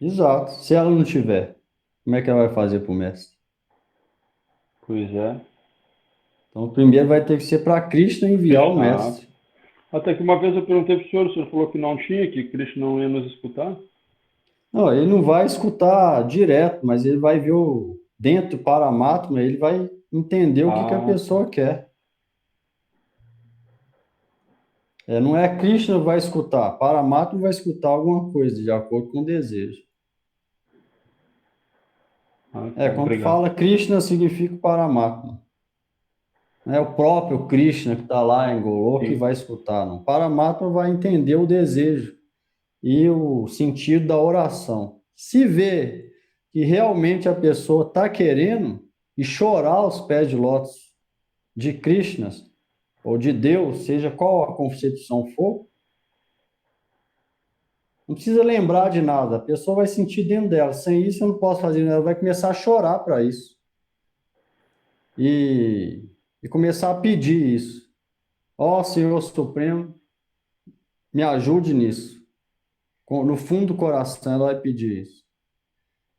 Speaker 2: Exato. Se ela não tiver, como é que ela vai fazer para o mestre?
Speaker 6: Pois é.
Speaker 2: Então, primeiro vai ter que ser para Krishna enviar o mestre.
Speaker 6: Até que uma vez eu perguntei para o senhor falou que não tinha, que Krishna não ia nos escutar.
Speaker 2: Não, ele não vai escutar direto, mas ele vai ver dentro do Paramatma, ele vai entender o que a pessoa quer. Não é Krishna vai escutar, Paramatma vai escutar alguma coisa, de acordo com o desejo. Quando fala Krishna, significa Paramatma. Não é o próprio Krishna que está lá em Goloka que vai escutar, não. Paramatma vai entender o desejo e o sentido da oração. Se vê que realmente a pessoa está querendo e chorar aos pés de lótus de Krishna ou de Deus, seja qual a concepção for, não precisa lembrar de nada, a pessoa vai sentir dentro dela. Sem isso eu não posso fazer nada, ela vai começar a chorar para isso. E começar a pedir isso. Ó Senhor Supremo, me ajude nisso. No fundo do coração ela vai pedir isso.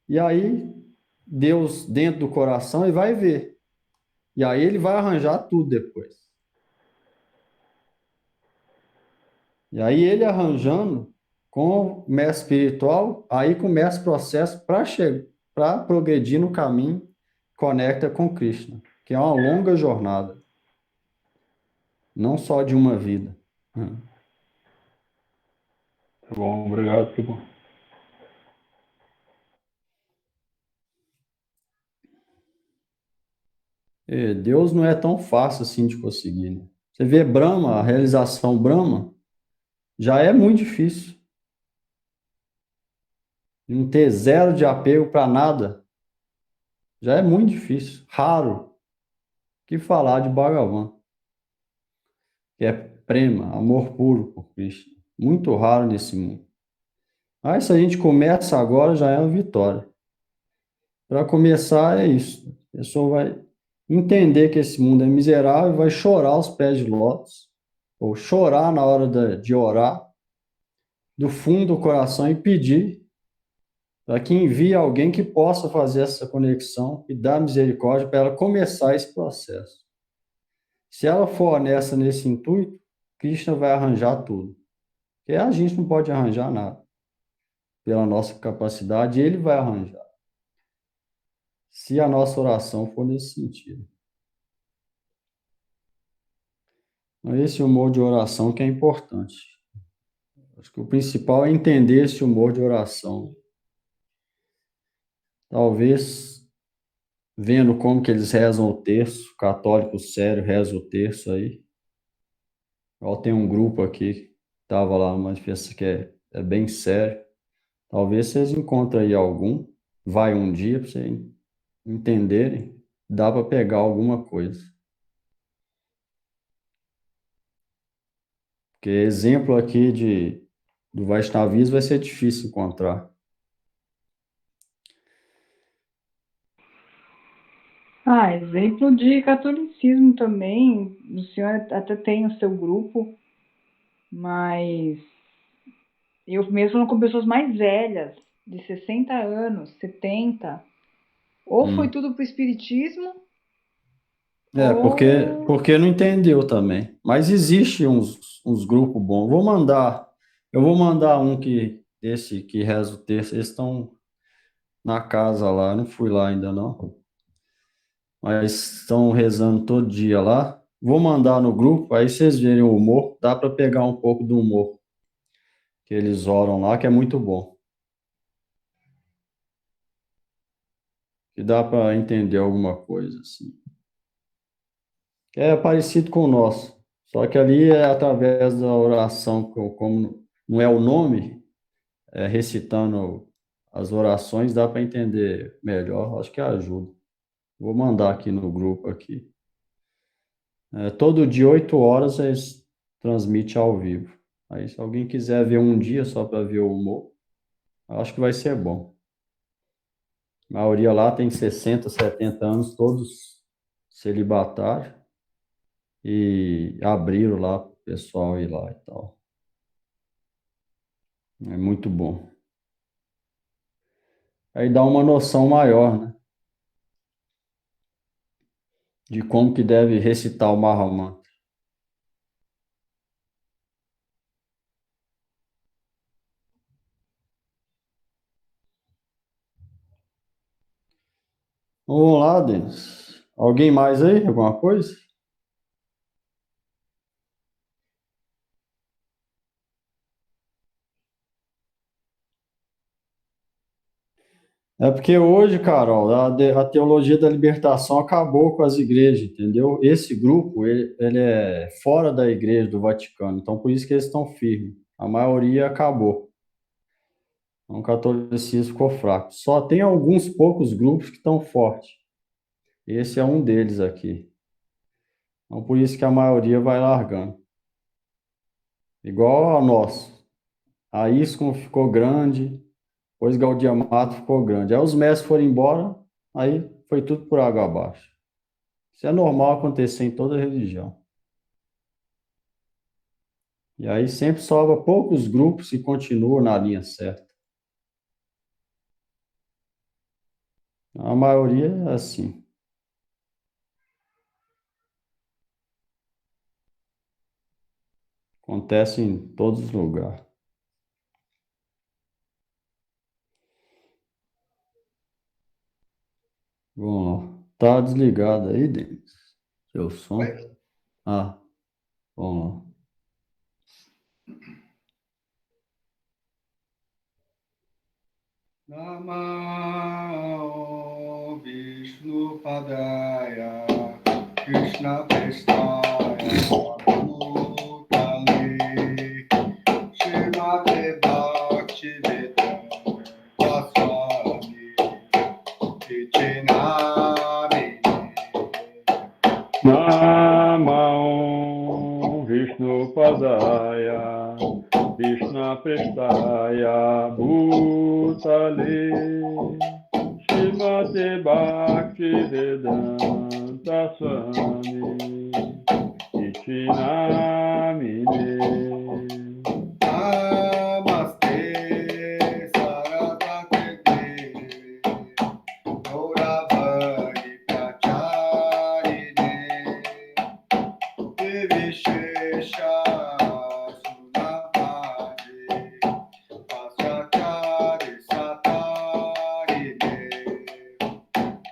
Speaker 2: E aí, Deus dentro do coração, ele vai ver. E aí ele vai arranjar tudo depois. E aí ele arranjando com o mestre espiritual, aí começa o processo para progredir no caminho, conecta com Krishna, que é uma longa jornada. Não só de uma vida.
Speaker 6: Tá bom, obrigado, que bom.
Speaker 2: Deus não é tão fácil assim de conseguir, né? Você vê Brahma, a realização Brahma, já é muito difícil. Não ter zero de apego para nada, já é muito difícil. Raro. Que falar de Bhagavan, que é prema, amor puro por Cristo. Muito raro nesse mundo. Mas se a gente começa agora, já é uma vitória. Para começar, é isso. A pessoa vai entender que esse mundo é miserável e vai chorar aos pés de lótus, ou chorar na hora de orar, do fundo do coração e pedir para que envie alguém que possa fazer essa conexão e dar misericórdia para ela começar esse processo. Se ela for honesta nesse intuito, Krishna vai arranjar tudo. Porque a gente não pode arranjar nada. Pela nossa capacidade, ele vai arranjar. Se a nossa oração for nesse sentido. Então, esse humor de oração que é importante. Acho que o principal é entender esse humor de oração. Talvez, vendo como que eles rezam o terço, católico sério reza o terço aí. Tem um grupo aqui que estava lá numa manifestação que é bem sério. Talvez vocês encontrem aí algum, vai um dia para vocês entenderem, dá para pegar alguma coisa. Porque exemplo aqui do Vaishnavismo vai ser difícil encontrar.
Speaker 4: Exemplo de catolicismo também. O senhor até tem o seu grupo, mas eu mesmo falo com pessoas mais velhas, de 60 anos, 70. Ou foi tudo pro espiritismo,
Speaker 2: porque não entendeu também. Mas existe uns grupos bons. Eu vou mandar esse que reza o terço, eles estão na casa lá, eu não fui lá ainda não. Mas estão rezando todo dia lá. Vou mandar no grupo, aí vocês verem o humor, dá para pegar um pouco do humor que eles oram lá, que é muito bom. Que dá para entender alguma coisa assim. Que é parecido com o nosso, só que ali é através da oração, como não é o nome, recitando as orações, dá para entender melhor, acho que ajuda. Vou mandar aqui no grupo aqui. Todo dia, 8 horas, eles transmitem ao vivo. Aí, se alguém quiser ver um dia só para ver o humor, acho que vai ser bom. A maioria lá tem 60, 70 anos, todos celibatários. E abriram lá para o pessoal ir lá e tal. É muito bom. Aí dá uma noção maior, né? De como que deve recitar o Mahamantra. Vamos lá, Denis. Alguém mais aí? Alguma coisa? É porque hoje, Carol, a teologia da libertação acabou com as igrejas, entendeu? Esse grupo, ele é fora da igreja do Vaticano, então por isso que eles estão firmes. A maioria acabou. Então o catolicismo ficou fraco. Só tem alguns poucos grupos que estão fortes. Esse é um deles aqui. Então por isso que a maioria vai largando. Igual ao nosso. A ISCOM ficou grande, depois Gaudia Mato ficou grande. Aí os mestres foram embora, aí foi tudo por água abaixo. Isso é normal acontecer em toda religião. E aí sempre sobra poucos grupos que continuam na linha certa. A maioria é assim. Acontece em todos os lugares. Vamos lá. Tá desligado aí, Denis? Seu som? Ah, vamos lá.
Speaker 1: Namo Vishnu Padaya Krishna Prestaya Bhutale Srimate Bhakti Vedanta Swami Ichinami
Speaker 6: Namo Vishnu Padaya Krishna Prestaya Bhutale Srimate Bhakti Vedanta Swami Ichinamine
Speaker 1: Namaste Saraswati Devi Gauravani Pracharine Devishesha Sunapade Paschatari Satarine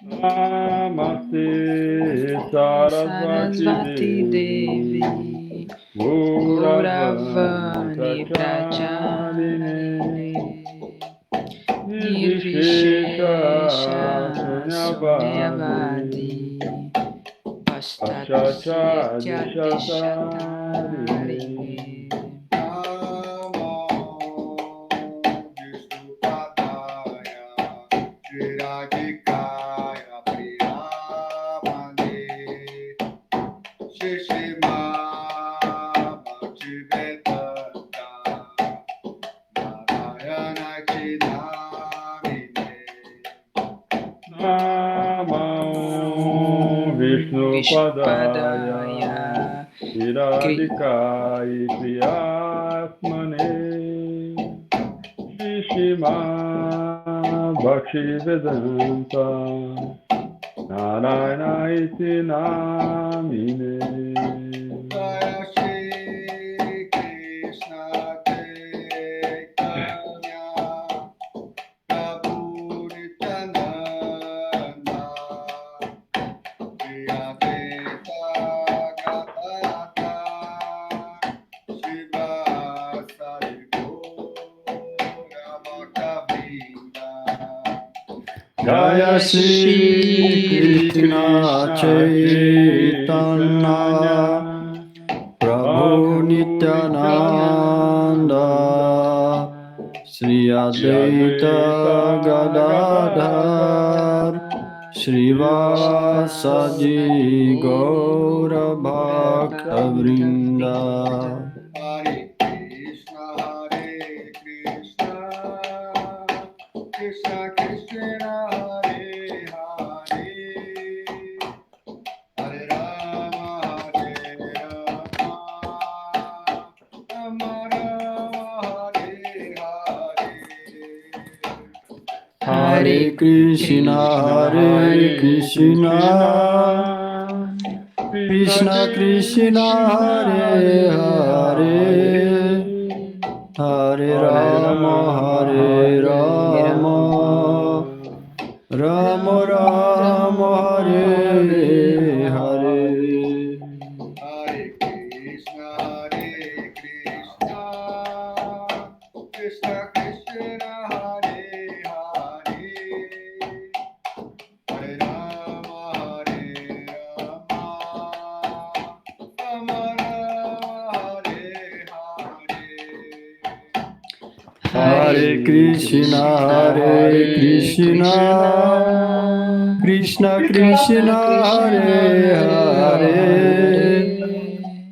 Speaker 6: Namaste Sarasvati
Speaker 5: Sarasvati
Speaker 6: Devi
Speaker 5: Devi
Speaker 6: Gauravani
Speaker 5: Gauravani
Speaker 6: Pracharine
Speaker 5: Pracharine
Speaker 6: Nirvishesha
Speaker 5: Nirvishesha
Speaker 6: Sunyavadi
Speaker 5: Sunyavadi
Speaker 6: Pashachari
Speaker 5: Pashtatyatari
Speaker 1: Namo Vishnu Padaya Shiradikaya Priyamane Shishima Bhaktivedanta Narayana Chinamine
Speaker 6: Namo Vishnu Padaya
Speaker 5: Vishpadaya
Speaker 6: Iradhikai Priyatmane Shishima Bhaktivedanta Narayana iti namine
Speaker 1: Jaya Shri Krishna Chaitanya Prabhu Nityananda Shri Advaita Gadadhara Srivasadi Gaura Bhaktavrinda
Speaker 2: Jaya Shri Krishna Chaitanya Prabhu Nityananda Shri Advaita Gadadhar Srivasadi Gaura Bhaktavrinda
Speaker 1: Hare Krishna Krishna Krishna Krishna Hare
Speaker 2: Hare Krishna, Hare Krishna, Krishna Krishna, Hare Hare, Hare Rama, Hare Rama, Rama Rama, Hare Hare.
Speaker 1: Hare Krishna, Krishna Krishna, Hare Hare, Hare Rama, Rama Rama, Hare Hare.
Speaker 2: Hare Krishna, Hare Krishna, Krishna Krishna, Hare Hare,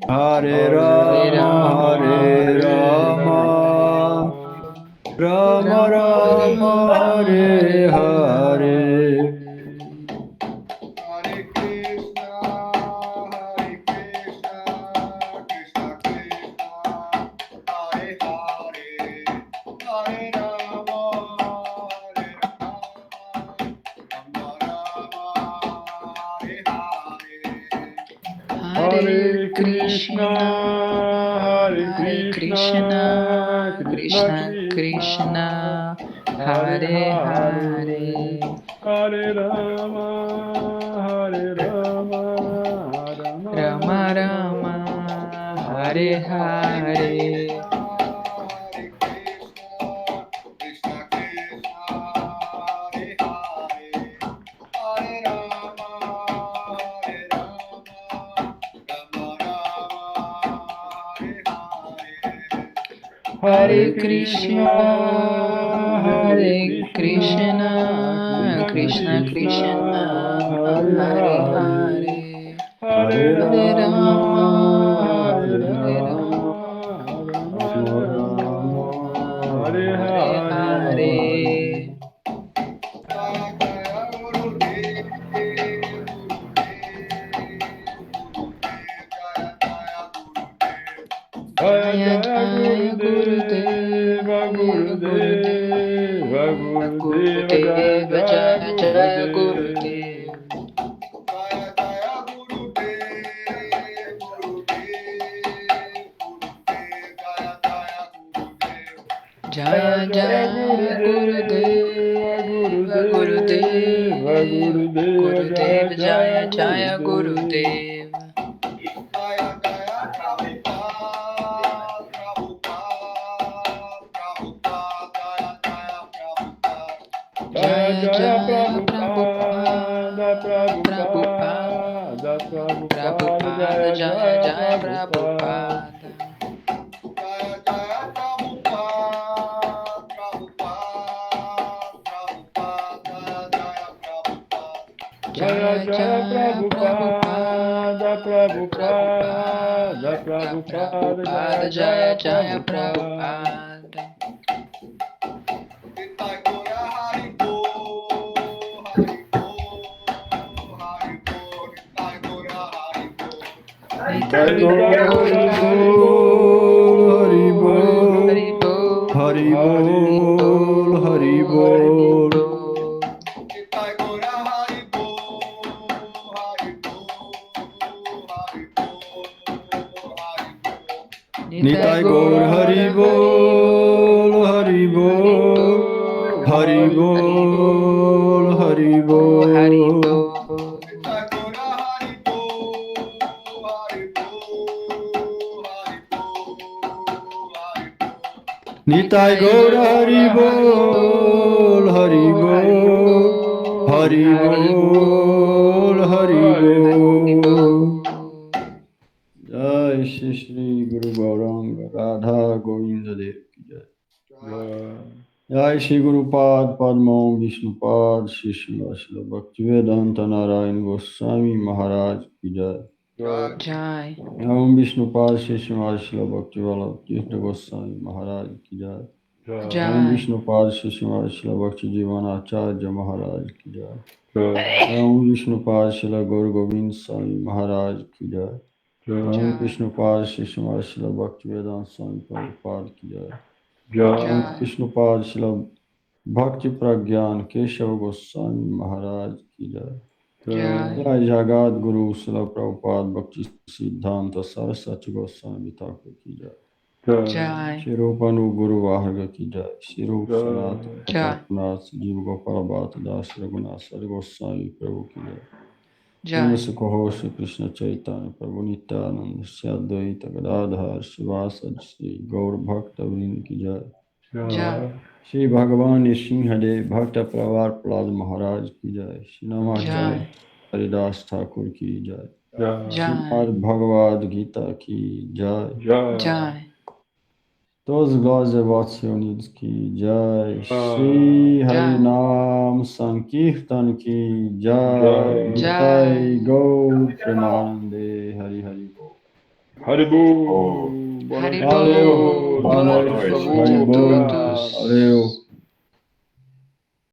Speaker 2: Hare Rama, Hare Rama, Rama Rama, Hare Hare.
Speaker 1: Hare Krishna, Krishna Krishna, Hare Hare, Hare Rama, Rama Rama, Hare Hare.
Speaker 6: Hare Krishna, Hare Krishna, Krishna Krishna, Hare Hare, Hare Rama, Rama Rama, Hare Hare.
Speaker 1: Krishna Krishna, Hare Hare, Hare Rama, Rama Rama, Hare Hare.
Speaker 5: Hare Krishna, Hare Krishna, Krishna Krishna, Hare Hare,
Speaker 6: Hare
Speaker 5: Hare Rama,
Speaker 6: Hare
Speaker 5: Hare Rama,
Speaker 6: Hare
Speaker 5: Hare Hare.
Speaker 6: Jaya Jaya Gurudeva, Gurudeva, Gurudeva, Jaya Jaya Gurudeva.
Speaker 5: Jaya Jaya Gurudeva, Gurudeva, Gurudeva, Jaya Jaya Gurudeva.
Speaker 6: Jaya Jaya
Speaker 5: Prabhupada,
Speaker 6: Prabhupada,
Speaker 5: Prabhupada, Jaya Jaya Prabhupada.
Speaker 6: Jaya Jaya Prabhupada, Prabhupada, Prabhupada, Jaya Jaya Prabhupada.
Speaker 2: Hari Bol, Hari Bol, Hari Bol, Hari Bol. Nitai Gaur Hari Bol, Hari Bol, Hari Bol, Hari Bol. Nitai Gaur Hari Bol, Hari Bol, Hari Bol, Hari Bol. Jai Shri Shri Guru Gauranga Radha Govinda Dev ki Jai. Jai Shri Guru Pad Padma Vishnu Pad Shri Srila Bhaktivedanta Narayan Goswami Maharaj ki Jai.
Speaker 5: Jai.
Speaker 2: Om Vishnu Pad Shri Srila Bhaktivedanta Tirtha Goswami Maharaj ki Jai. Om
Speaker 5: Jai.
Speaker 2: Vishnu Pad Shri Srila Bhakti Divana Acharya Maharaj ki Jai. Om Vishnu Pad Shri Gaur Govind Swami Maharaj ki Jai. Om Vishnu Pad Shri Srila Bhaktivedanta Swami Prabhupada ki Jai. Om Vishnu Pad Shri Bhakti Pragyan Keshav Goswami Maharaj ki jai.
Speaker 5: Jai.
Speaker 2: Jai Jagat Guru Srila Prabhupada Bhakti Siddhanta Saraswati Goswami Thakur ki jai.
Speaker 5: Jai.
Speaker 2: Shirupanu Guru Vahaga ki jai. Shirup Sanatana
Speaker 5: Jai.
Speaker 2: Raghunath Jiva Gopal Bhatta Das Raghunath Sari Goswami Prabhu ki jai.
Speaker 5: Jai.
Speaker 2: Namaste Kaho Shri Krishna Chaitanya Prabhu Nityananda Shri Advaita Gadadhar Shivasad Shri Gaur Bhakta Vrinda ki jai.
Speaker 5: Jai.
Speaker 2: Shri Bhagavan Nrsimhade Bhakta Pravar Prahlad Maharaj ki jai. Shri Namacharya Haridas Thakur ki jai. Srimad Bhagavad Gita ki jai.
Speaker 5: Jai.
Speaker 2: Todos os glórias e votos reunidos ki jai. Shri Harinam Sankirtan ki jai. Nitai Gaur Premanande Hari Hari Bol.
Speaker 6: Haribo! Boa noite.
Speaker 5: Haribo.
Speaker 2: Valeu, boa
Speaker 5: Boa
Speaker 2: noite,
Speaker 5: noite
Speaker 2: Hari
Speaker 5: a
Speaker 2: Bol.
Speaker 5: todos.
Speaker 2: Valeu.